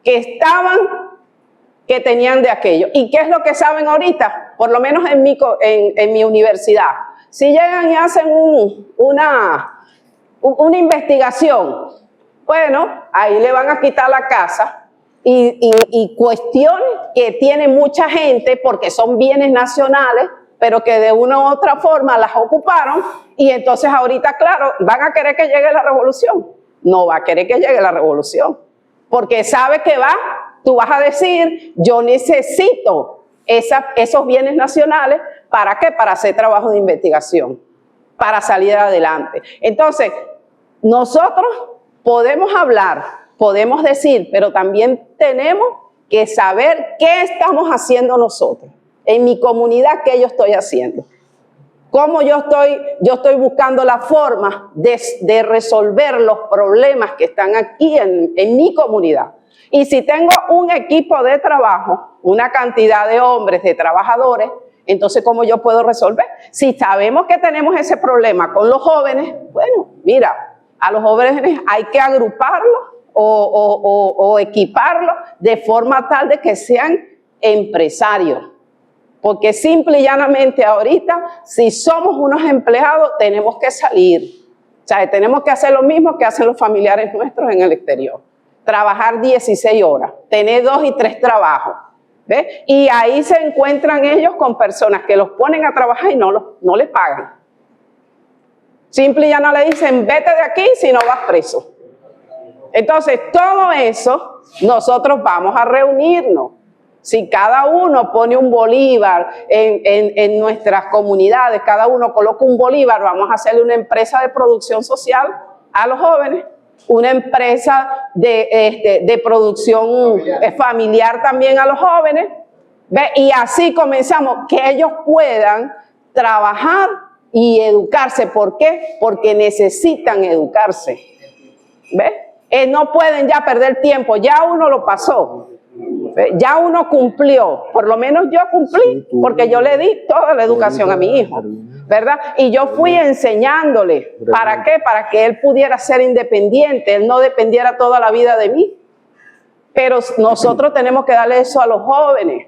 que tenían de aquello. ¿Y qué es lo que saben ahorita? Por lo menos en mi universidad. Si llegan y hacen una investigación, bueno, ahí le van a quitar la casa y cuestiones que tiene mucha gente porque son bienes nacionales, pero que de una u otra forma las ocuparon, y entonces ahorita, claro, van a querer que llegue la revolución. No va a querer que llegue la revolución, porque sabe que tú vas a decir, yo necesito esos bienes nacionales, ¿para qué? Para hacer trabajo de investigación, para salir adelante. Entonces, nosotros podemos hablar, podemos decir, pero también tenemos que saber qué estamos haciendo nosotros. En mi comunidad, ¿qué yo estoy haciendo? ¿Cómo yo estoy buscando la forma de resolver los problemas que están aquí en mi comunidad? Y si tengo un equipo de trabajo, una cantidad de hombres, de trabajadores, entonces, ¿cómo yo puedo resolver? Si sabemos que tenemos ese problema con los jóvenes, bueno, mira, a los jóvenes hay que agruparlos o equiparlos de forma tal de que sean empresarios. Porque simple y llanamente ahorita, si somos unos empleados, tenemos que salir. O sea, tenemos que hacer lo mismo que hacen los familiares nuestros en el exterior. Trabajar 16 horas, tener 2 y 3 trabajos. ¿Ves? Y ahí se encuentran ellos con personas que los ponen a trabajar y no les pagan. Simple y ya no le dicen, vete de aquí si no vas preso. Entonces, todo eso, nosotros vamos a reunirnos. Si cada uno pone un bolívar en nuestras comunidades, cada uno coloca un bolívar, vamos a hacerle una empresa de producción social a los jóvenes, una empresa de producción familiar también a los jóvenes, ¿ve? Y así comenzamos, que ellos puedan trabajar y educarse. ¿Por qué? Porque necesitan educarse. ¿Ves? No pueden ya perder tiempo, ya uno lo pasó. Ya uno cumplió, por lo menos yo cumplí, porque yo le di toda la educación a mi hijo, ¿verdad? Y yo fui enseñándole, ¿para qué? Para que él pudiera ser independiente, él no dependiera toda la vida de mí. Pero nosotros tenemos que darle eso a los jóvenes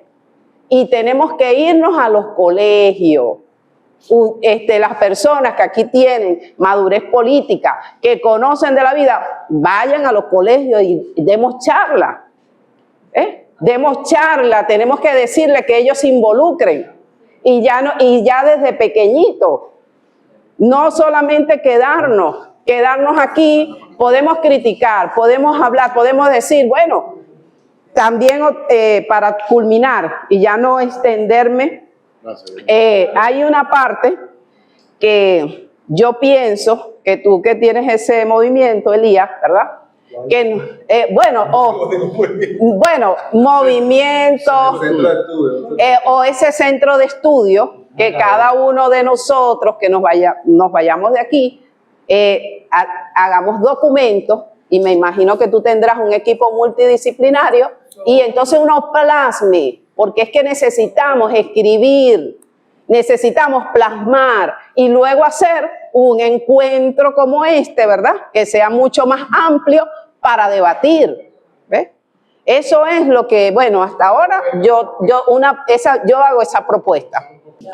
y tenemos que irnos a los colegios. Las personas que aquí tienen madurez política, que conocen de la vida, vayan a los colegios y demos charla. Demos charla, tenemos que decirle que ellos se involucren y ya desde pequeñito No solamente quedarnos aquí, podemos criticar, podemos hablar, podemos decir, bueno, también para culminar y ya no extenderme, hay una parte que yo pienso que tú que tienes ese movimiento, Elías, ¿verdad? Que, movimiento o ese centro de estudio que cada uno de nosotros que nos vayamos de aquí, hagamos documentos, y me imagino que tú tendrás un equipo multidisciplinario, y entonces uno plasme, porque es que necesitamos escribir, necesitamos plasmar y luego hacer un encuentro como este, ¿verdad? Que sea mucho más amplio para debatir. ¿Ves? Eso es lo que, bueno, hasta ahora yo hago esa propuesta.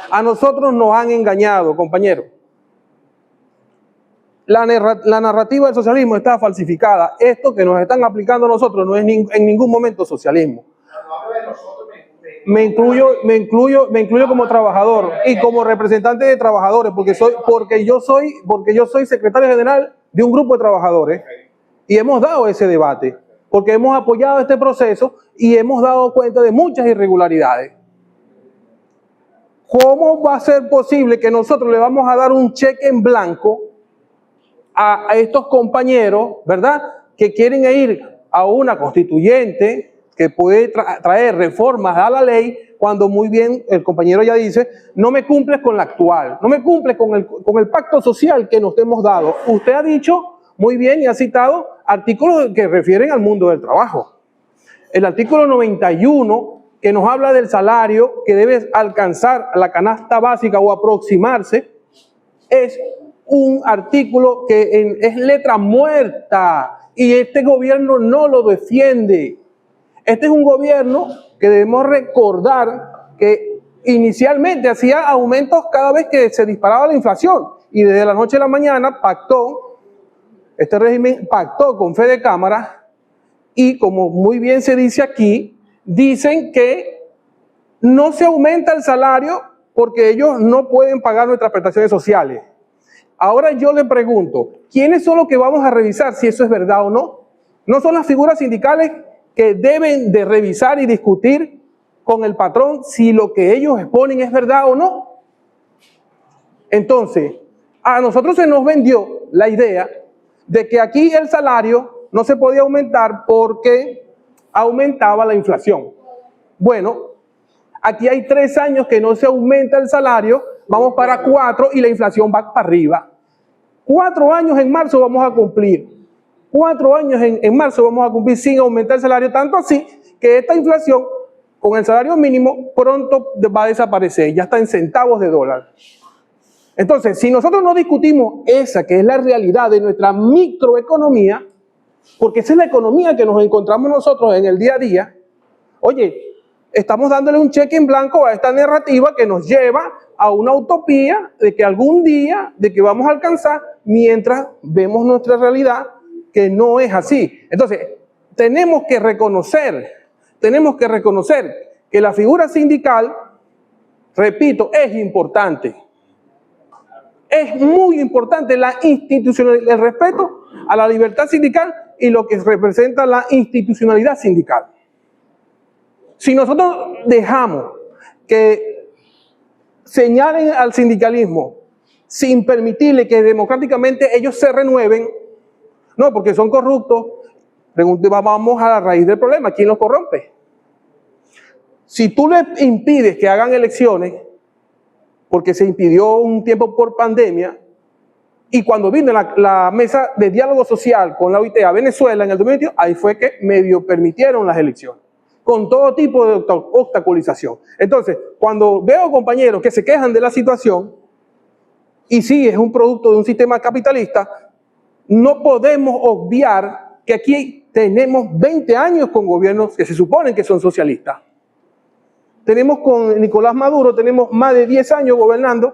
A nosotros nos han engañado, compañeros. La narrativa del socialismo está falsificada. Esto que nos están aplicando a nosotros no es en ningún momento socialismo. Me incluyo como trabajador y como representante de trabajadores, porque yo soy secretario general de un grupo de trabajadores y hemos dado ese debate, porque hemos apoyado este proceso y hemos dado cuenta de muchas irregularidades. ¿Cómo va a ser posible que nosotros le vamos a dar un cheque en blanco a estos compañeros, ¿verdad?, que quieren ir a una constituyente que puede traer reformas a la ley, cuando muy bien el compañero ya dice, no me cumples con la actual, no me cumples con el pacto social que nos hemos dado? Usted ha dicho muy bien y ha citado artículos que refieren al mundo del trabajo. El artículo 91, que nos habla del salario que debe alcanzar la canasta básica o aproximarse, es un artículo que es letra muerta y este gobierno no lo defiende. Este es un gobierno que debemos recordar que inicialmente hacía aumentos cada vez que se disparaba la inflación, y desde la noche a la mañana este régimen pactó con Fede Cámara, y como muy bien se dice aquí, dicen que no se aumenta el salario porque ellos no pueden pagar nuestras prestaciones sociales. Ahora yo le pregunto, ¿quiénes son los que vamos a revisar si eso es verdad o no? ¿No son las figuras sindicales que deben de revisar y discutir con el patrón si lo que ellos exponen es verdad o no? Entonces, a nosotros se nos vendió la idea de que aquí el salario no se podía aumentar porque aumentaba la inflación. Bueno, aquí hay 3 años que no se aumenta el salario, vamos para 4 y la inflación va para arriba. 4 años en marzo vamos a cumplir. 4 años en marzo vamos a cumplir sin aumentar el salario, tanto así que esta inflación con el salario mínimo pronto va a desaparecer, ya está en centavos de dólar. Entonces, si nosotros no discutimos esa que es la realidad de nuestra microeconomía, porque esa es la economía que nos encontramos nosotros en el día a día, oye, estamos dándole un cheque en blanco a esta narrativa que nos lleva a una utopía de que algún día, de que vamos a alcanzar, mientras vemos nuestra realidad que no es así. Entonces, tenemos que reconocer que la figura sindical, repito, es importante. Es muy importante la institucionalidad, el respeto a la libertad sindical y lo que representa la institucionalidad sindical. Si nosotros dejamos que señalen al sindicalismo sin permitirle que democráticamente ellos se renueven, no, porque son corruptos, vamos a la raíz del problema. ¿Quién los corrompe? Si tú le impides que hagan elecciones, porque se impidió un tiempo por pandemia, y cuando vino la mesa de diálogo social con la OIT a Venezuela en el 2021, ahí fue que medio permitieron las elecciones, con todo tipo de obstaculización. Entonces, cuando veo compañeros que se quejan de la situación, y sí, es un producto de un sistema capitalista, no podemos obviar que aquí tenemos 20 años con gobiernos que se suponen que son socialistas. Tenemos con Nicolás Maduro, tenemos más de 10 años gobernando.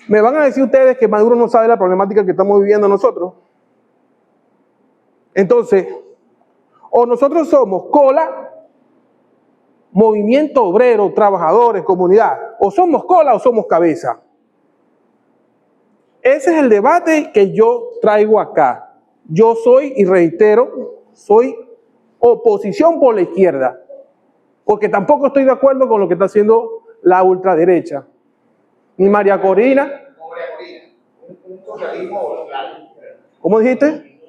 Me van a decir ustedes que Maduro no sabe la problemática que estamos viviendo nosotros. Entonces, o nosotros somos cola, movimiento obrero, trabajadores, comunidad, o somos cola o somos cabeza. ese es el debate que yo traigo acá. Yo soy, y reitero, soy oposición por la izquierda, porque tampoco estoy de acuerdo con lo que está haciendo la ultraderecha. Ni María Corina. ¿Cómo dijiste?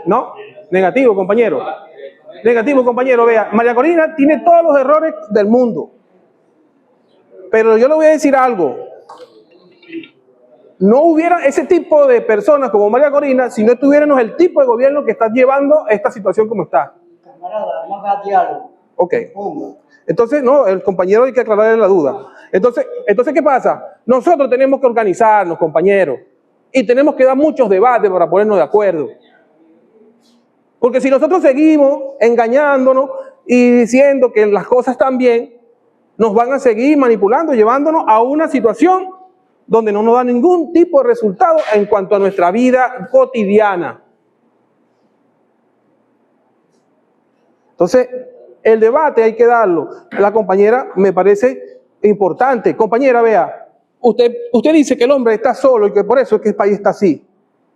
No, negativo, compañero. Negativo, compañero. Vea, María Corina tiene todos los errores del mundo. Pero yo le voy a decir algo. No hubiera ese tipo de personas como María Corina si no tuviéramos el tipo de gobierno que está llevando esta situación como está. Camarada, vamos a diálogo. Ok. Entonces, no, el compañero hay que aclararle la duda. Entonces, ¿qué pasa? Nosotros tenemos que organizarnos, compañeros, y tenemos que dar muchos debates para ponernos de acuerdo. Porque si nosotros seguimos engañándonos y diciendo que las cosas están bien, nos van a seguir manipulando, llevándonos a una situación donde no nos da ningún tipo de resultado en cuanto a nuestra vida cotidiana. Entonces, el debate hay que darlo. La compañera me parece importante. Compañera, vea, usted dice que el hombre está solo y que por eso es que el país está así.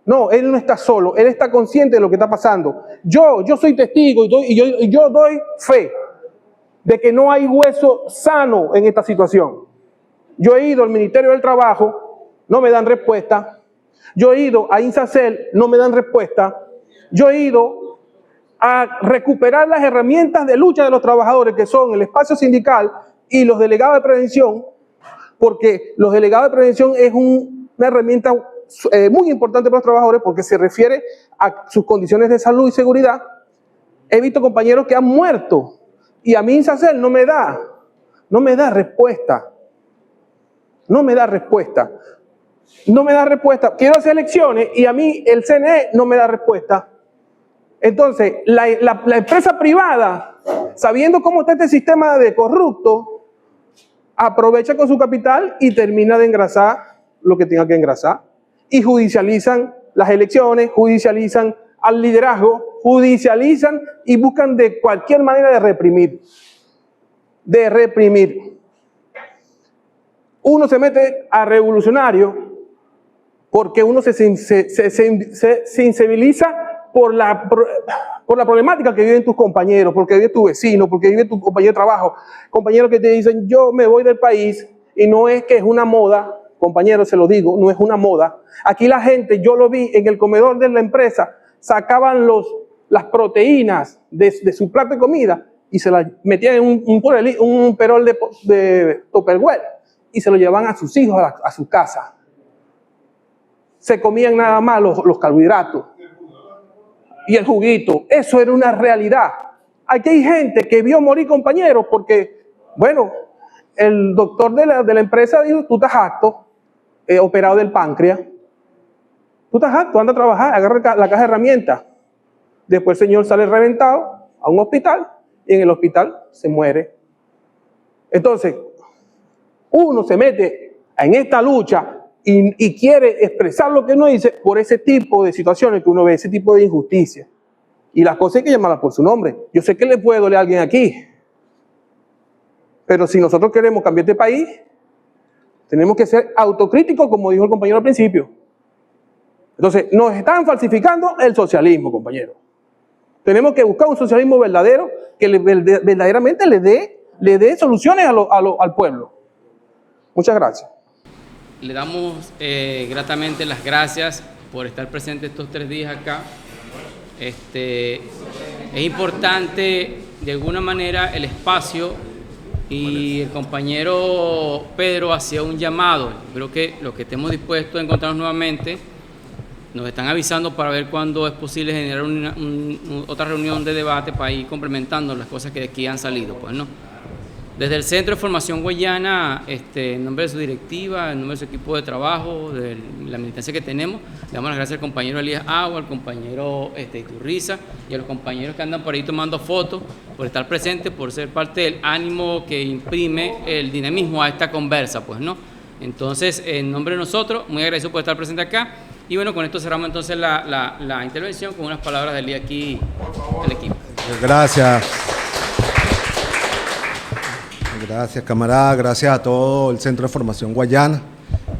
No, él no está solo, él está consciente de lo que está pasando. Yo soy testigo y yo doy fe de que no hay hueso sano en esta situación. Yo he ido al Ministerio del Trabajo, no me dan respuesta. Yo he ido a INSACEL, no me dan respuesta. Yo he ido a recuperar las herramientas de lucha de los trabajadores, que son el espacio sindical y los delegados de prevención, porque los delegados de prevención es una herramienta muy importante para los trabajadores porque se refiere a sus condiciones de salud y seguridad. He visto compañeros que han muerto y a mí INSACEL no me da respuesta. No me da respuesta. Quiero hacer elecciones y a mí el CNE no me da respuesta. Entonces, la empresa privada, sabiendo cómo está este sistema de corrupto, aprovecha con su capital y termina de engrasar lo que tenga que engrasar. Y judicializan las elecciones, judicializan al liderazgo, judicializan y buscan de cualquier manera de reprimir. Uno se mete a revolucionario porque uno se sensibiliza por la problemática que viven tus compañeros, porque vive tu vecino, porque vive tu compañero de trabajo. Compañeros que te dicen, yo me voy del país, y no es que es una moda, compañeros, se lo digo, no es una moda. Aquí la gente, yo lo vi en el comedor de la empresa, sacaban las proteínas de su plato de comida y se las metían en un perol de Tupperware y se lo llevaban a sus hijos a su casa. Se comían nada más los carbohidratos y el juguito. Eso era una realidad. Aquí hay gente que vio morir compañeros porque, bueno, el doctor de la empresa dijo, tú estás apto, operado del páncreas. Tú estás apto, anda a trabajar, agarra la caja de herramientas. Después el señor sale reventado a un hospital y en el hospital se muere. Entonces, uno se mete en esta lucha y quiere expresar lo que uno dice por ese tipo de situaciones que uno ve, ese tipo de injusticia. Y las cosas hay que llamarlas por su nombre. Yo sé que le puede doler a alguien aquí, pero si nosotros queremos cambiar este país, tenemos que ser autocríticos, como dijo el compañero al principio. Entonces, nos están falsificando el socialismo, compañero. Tenemos que buscar un socialismo verdadero que verdaderamente le dé soluciones al pueblo. Muchas gracias. Le damos gratamente las gracias por estar presente estos 3 días acá. Es importante, de alguna manera, el espacio, y el compañero Pedro hacía un llamado. Creo que los que estemos dispuestos a encontrarnos nuevamente, nos están avisando para ver cuándo es posible generar otra reunión de debate para ir complementando las cosas que de aquí han salido, pues, ¿no? Desde el Centro de Formación Guayana, en nombre de su directiva, en nombre de su equipo de trabajo, de la militancia que tenemos, le damos las gracias al compañero Elías Agua, al compañero Iturriza y a los compañeros que andan por ahí tomando fotos, por estar presentes, por ser parte del ánimo que imprime el dinamismo a esta conversa, pues, ¿no? Entonces, en nombre de nosotros, muy agradecido por estar presente acá. Y bueno, con esto cerramos entonces la intervención con unas palabras del día aquí del equipo. Gracias, camarada. Gracias a todo el Centro de Formación Guayana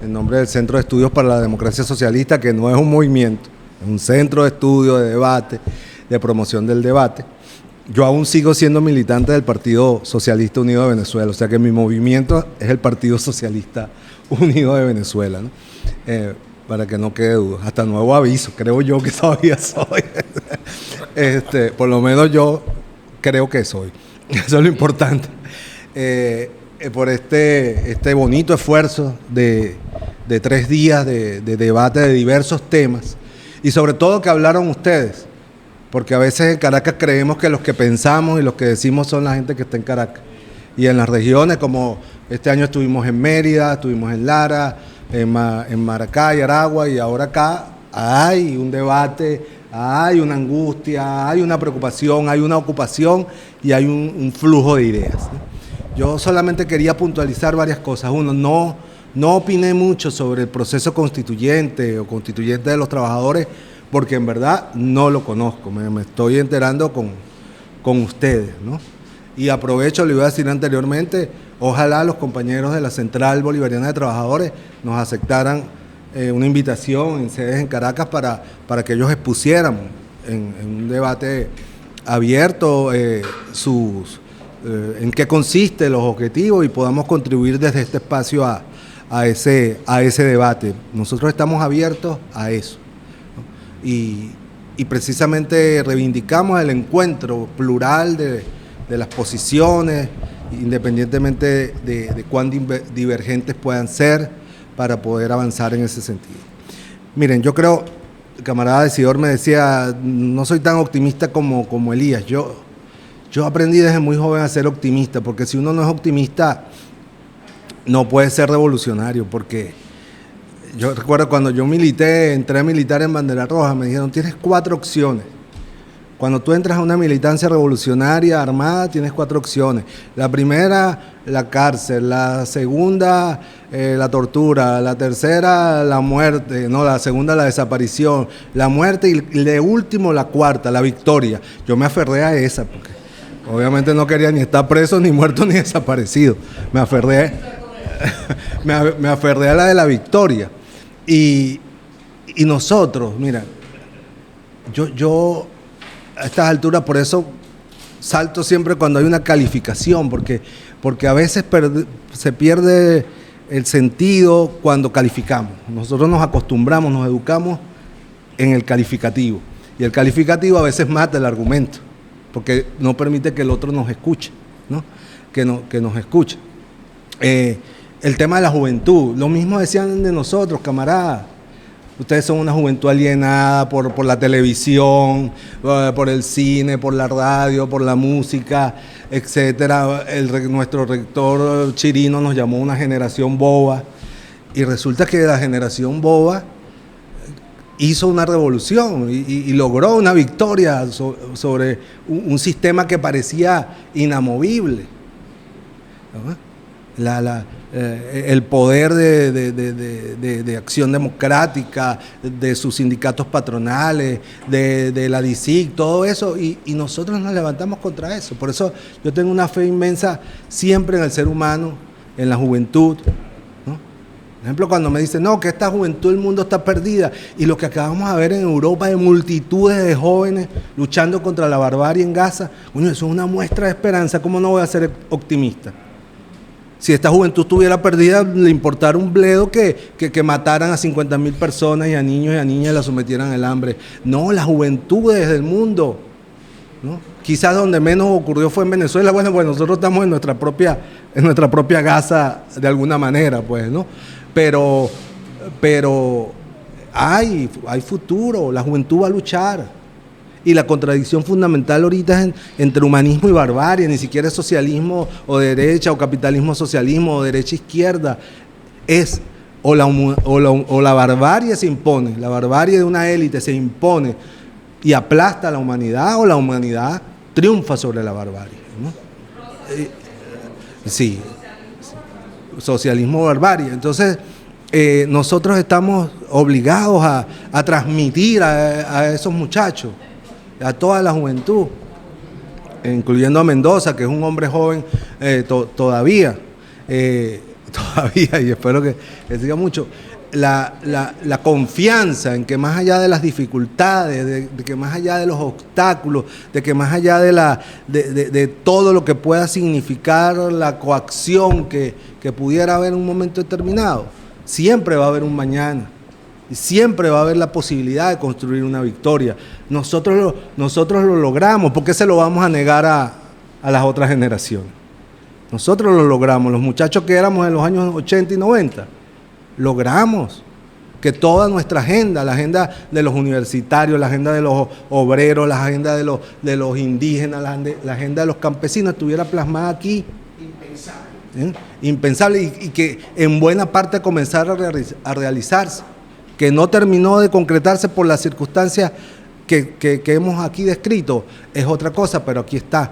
en nombre del Centro de Estudios para la Democracia Socialista, que no es un movimiento, es un centro de estudio, de debate, de promoción del debate. Yo aún sigo siendo militante del Partido Socialista Unido de Venezuela, o sea que mi movimiento es el Partido Socialista Unido de Venezuela, ¿no? Para que no quede duda, hasta nuevo aviso, creo yo que todavía soy. Por lo menos yo creo que soy, eso es lo importante. Por este bonito esfuerzo de 3 días de debate de diversos temas, y sobre todo que hablaron ustedes, porque a veces en Caracas creemos que los que pensamos y los que decimos son la gente que está en Caracas. Y en las regiones, como este año estuvimos en Mérida, estuvimos en Lara, en Maracay, Aragua, y ahora acá hay un debate, hay una angustia, hay una preocupación, hay una ocupación y hay un flujo de ideas, ¿no? Yo solamente quería puntualizar varias cosas. Uno, no opiné mucho sobre el proceso constituyente o constituyente de los trabajadores, porque en verdad no lo conozco, me estoy enterando con ustedes, ¿no? Y aprovecho, le iba a decir anteriormente, ojalá los compañeros de la Central Bolivariana de Trabajadores nos aceptaran una invitación en sedes en Caracas para que ellos expusieran en un debate abierto en qué consiste los objetivos y podamos contribuir desde este espacio a ese debate. Nosotros estamos abiertos a eso, ¿no? Y precisamente reivindicamos el encuentro plural de las posiciones, independientemente de cuán divergentes puedan ser, para poder avanzar en ese sentido. Miren, yo creo, el camarada Decidor me decía, no soy tan optimista como Elías. Yo aprendí desde muy joven a ser optimista, porque si uno no es optimista, no puede ser revolucionario, porque yo recuerdo cuando yo entré a militar en Bandera Roja, me dijeron, tienes 4 opciones. Cuando tú entras a una militancia revolucionaria armada, tienes 4 opciones. La primera, la cárcel. La segunda, la tortura. La tercera, la muerte. No, la segunda, la desaparición. La muerte y de último, la cuarta, la victoria. Yo me aferré a esa, porque obviamente no quería ni estar preso, ni muerto, ni desaparecido. Me aferré a la de la victoria. Y nosotros, mira, yo a estas alturas, por eso salto siempre cuando hay una calificación, porque a veces se pierde el sentido cuando calificamos. Nosotros nos acostumbramos, nos educamos en el calificativo, y el calificativo a veces mata el argumento, porque no permite que el otro nos escuche, ¿no? Que nos escuche. El tema de la juventud, lo mismo decían de nosotros, camaradas. Ustedes son una juventud alienada por la televisión, por el cine, por la radio, por la música, etcétera. Nuestro rector Chirino nos llamó una generación boba, y resulta que la generación boba hizo una revolución y logró una victoria sobre un sistema que parecía inamovible, ¿no? El poder de acción democrática, de sus sindicatos patronales, de la DICIC, todo eso, y nosotros nos levantamos contra eso. Por eso yo tengo una fe inmensa siempre en el ser humano, en la juventud, ¿no? Por ejemplo, cuando me dicen, no, que esta juventud del mundo está perdida, y lo que acabamos de ver en Europa de multitudes de jóvenes luchando contra la barbarie en Gaza, bueno, eso es una muestra de esperanza. ¿Cómo no voy a ser optimista? Si esta juventud estuviera perdida, le importara un bledo que mataran a 50.000 personas y a niños y a niñas la sometieran al hambre. No, las juventudes del mundo, ¿no? Quizás donde menos ocurrió fue en Venezuela. Bueno, pues nosotros estamos en nuestra propia Gaza de alguna manera, pues, ¿no? Pero hay futuro, la juventud va a luchar. Y la contradicción fundamental ahorita es entre humanismo y barbarie. Ni siquiera es socialismo o derecha, o capitalismo socialismo, o derecha izquierda. Es o la barbarie se impone, la barbarie de una élite se impone y aplasta a la humanidad, o la humanidad triunfa sobre la barbarie, ¿no? Sí, socialismo o barbarie. Entonces, nosotros estamos obligados a transmitir a esos muchachos, a toda la juventud, incluyendo a Mendoza, que es un hombre joven todavía, todavía, y espero que siga mucho, la confianza en que más allá de las dificultades, de que más allá de los obstáculos, de que más allá de todo lo que pueda significar la coacción que pudiera haber en un momento determinado, siempre va a haber un mañana. Y siempre va a haber la posibilidad de construir una victoria. Nosotros lo logramos. ¿Por qué se lo vamos a negar a las otras generaciones? Nosotros lo logramos. Los muchachos que éramos en los años 80 y 90, logramos que toda nuestra agenda, la agenda de los universitarios, la agenda de los obreros, la agenda de los indígenas, la agenda de los campesinos estuviera plasmada aquí. Impensable. Y que en buena parte comenzara a realizarse. Que no terminó de concretarse por las circunstancias que hemos aquí descrito, es otra cosa, pero aquí está.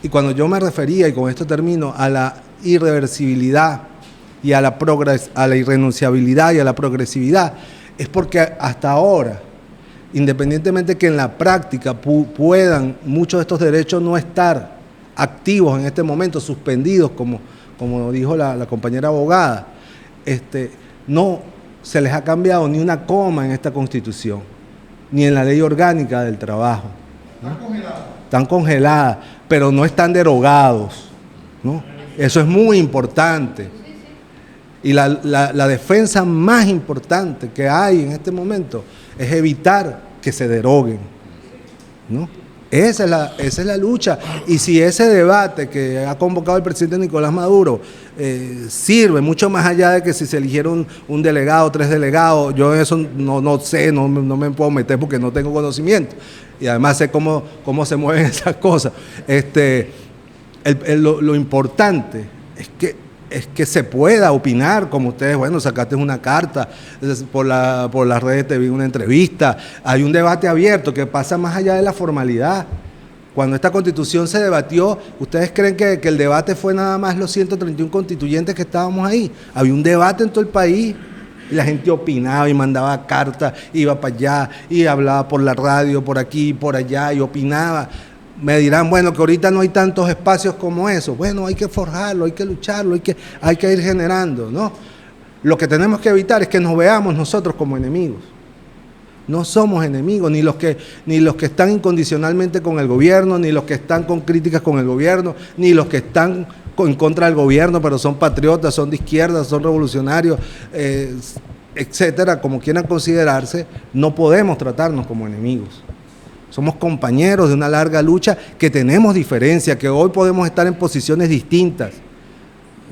Y cuando yo me refería, y con esto termino, a la irreversibilidad y a la irrenunciabilidad y a la progresividad, es porque hasta ahora, independientemente que en la práctica puedan muchos de estos derechos no estar activos en este momento, suspendidos, como dijo la compañera abogada, no se les ha cambiado ni una coma en esta Constitución, ni en la Ley Orgánica del Trabajo. ¿no? Están congeladas, pero no están derogados, ¿no? Eso es muy importante. Y la defensa más importante que hay en este momento es evitar que se deroguen, ¿no? Esa es la lucha. Y si ese debate que ha convocado el presidente Nicolás Maduro sirve mucho más allá de que si se eligieron un delegado, 3 delegados, yo eso no sé, no me puedo meter porque no tengo conocimiento. Y además sé cómo se mueven esas cosas. Lo importante es que se pueda opinar, como ustedes, bueno, sacaste una carta, por las redes te vi una entrevista, hay un debate abierto que pasa más allá de la formalidad. Cuando esta Constitución se debatió, ¿ustedes creen que el debate fue nada más los 131 constituyentes que estábamos ahí? Había un debate en todo el país y la gente opinaba y mandaba cartas, iba para allá y hablaba por la radio, por aquí, por allá y opinaba. Me dirán, bueno, que ahorita no hay tantos espacios como esos. Bueno, hay que forjarlo, hay que lucharlo, hay que ir generando, ¿no? Lo que tenemos que evitar es que nos veamos nosotros como enemigos. No somos enemigos, ni los que están incondicionalmente con el gobierno, ni los que están con críticas con el gobierno, ni los que están en contra del gobierno, pero son patriotas, son de izquierda, son revolucionarios, etcétera, como quieran considerarse. No podemos tratarnos como enemigos. Somos compañeros de una larga lucha, que tenemos diferencias, que hoy podemos estar en posiciones distintas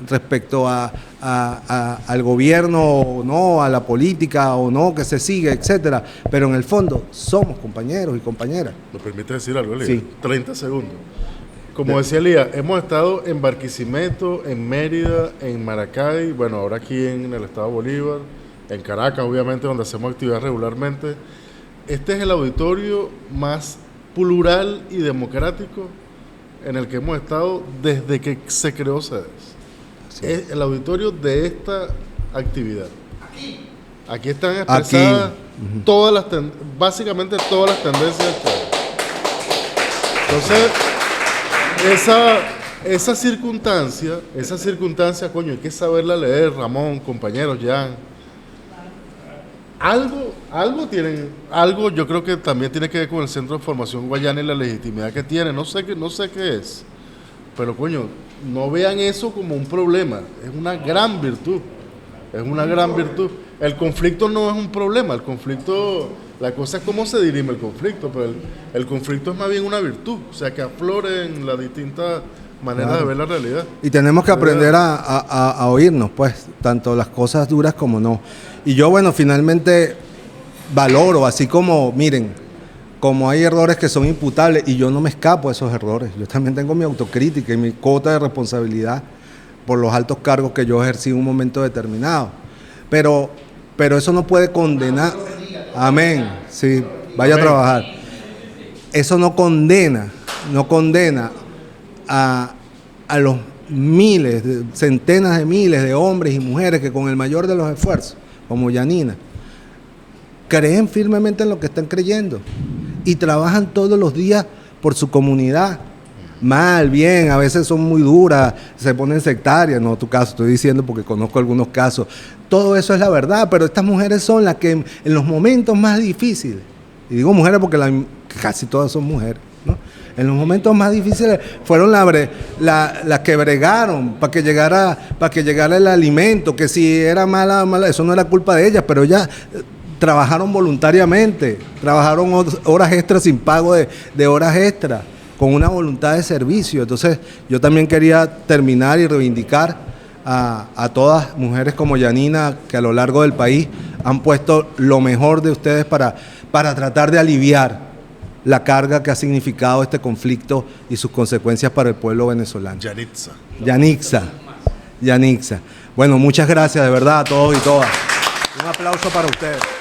respecto al gobierno o no, a la política o no, que se sigue, etcétera. Pero en el fondo somos compañeros y compañeras. ¿Me permite decir algo, Elías? Sí. 30 segundos. Como decía Elías, hemos estado en Barquisimeto, en Mérida, en Maracay, bueno, ahora aquí en el estado Bolívar, en Caracas, obviamente, donde hacemos actividad regularmente. Este es el auditorio más plural y democrático en el que hemos estado desde que se creó CEDES. Es el auditorio de esta actividad. Aquí están expresadas básicamente todas las tendencias del CEDES. Entonces, esa circunstancia, coño, hay que saberla leer, Ramón, compañeros, Jan. Algo yo creo que también tiene que ver con el Centro de Formación Guayana y la legitimidad que tiene, no sé qué es, pero coño, no vean eso como un problema, es una gran virtud, El conflicto no es un problema, la cosa es cómo se dirime el conflicto, pero el conflicto es más bien una virtud, o sea, que afloren las distintas maneras de ver la realidad. Y tenemos que aprender a oírnos, pues, tanto las cosas duras como no. Y yo, bueno, finalmente valoro, así como, miren, como hay errores que son imputables, y yo no me escapo de esos errores, yo también tengo mi autocrítica y mi cuota de responsabilidad por los altos cargos que yo ejercí en un momento determinado. Pero eso no puede condenar. Amén. Sí, vaya a trabajar. Eso no condena a los miles, centenas de miles de hombres y mujeres que con el mayor de los esfuerzos, como Yanina, creen firmemente en lo que están creyendo y trabajan todos los días por su comunidad, mal, bien, a veces son muy duras, se ponen sectarias, no tu caso, estoy diciendo porque conozco algunos casos. Todo eso es la verdad, pero estas mujeres son las que en los momentos más difíciles, y digo mujeres porque casi todas son mujeres, ¿no? En los momentos más difíciles fueron las que bregaron para que llegara el alimento, que si era mala, eso no era culpa de ellas, pero ellas trabajaron voluntariamente, trabajaron horas extras sin pago de horas extras, con una voluntad de servicio. Entonces yo también quería terminar y reivindicar a todas mujeres como Yanina, que a lo largo del país han puesto lo mejor de ustedes para tratar de aliviar la carga que ha significado este conflicto y sus consecuencias para el pueblo venezolano. Yanixa. Bueno, muchas gracias de verdad a todos y todas. Un aplauso para ustedes.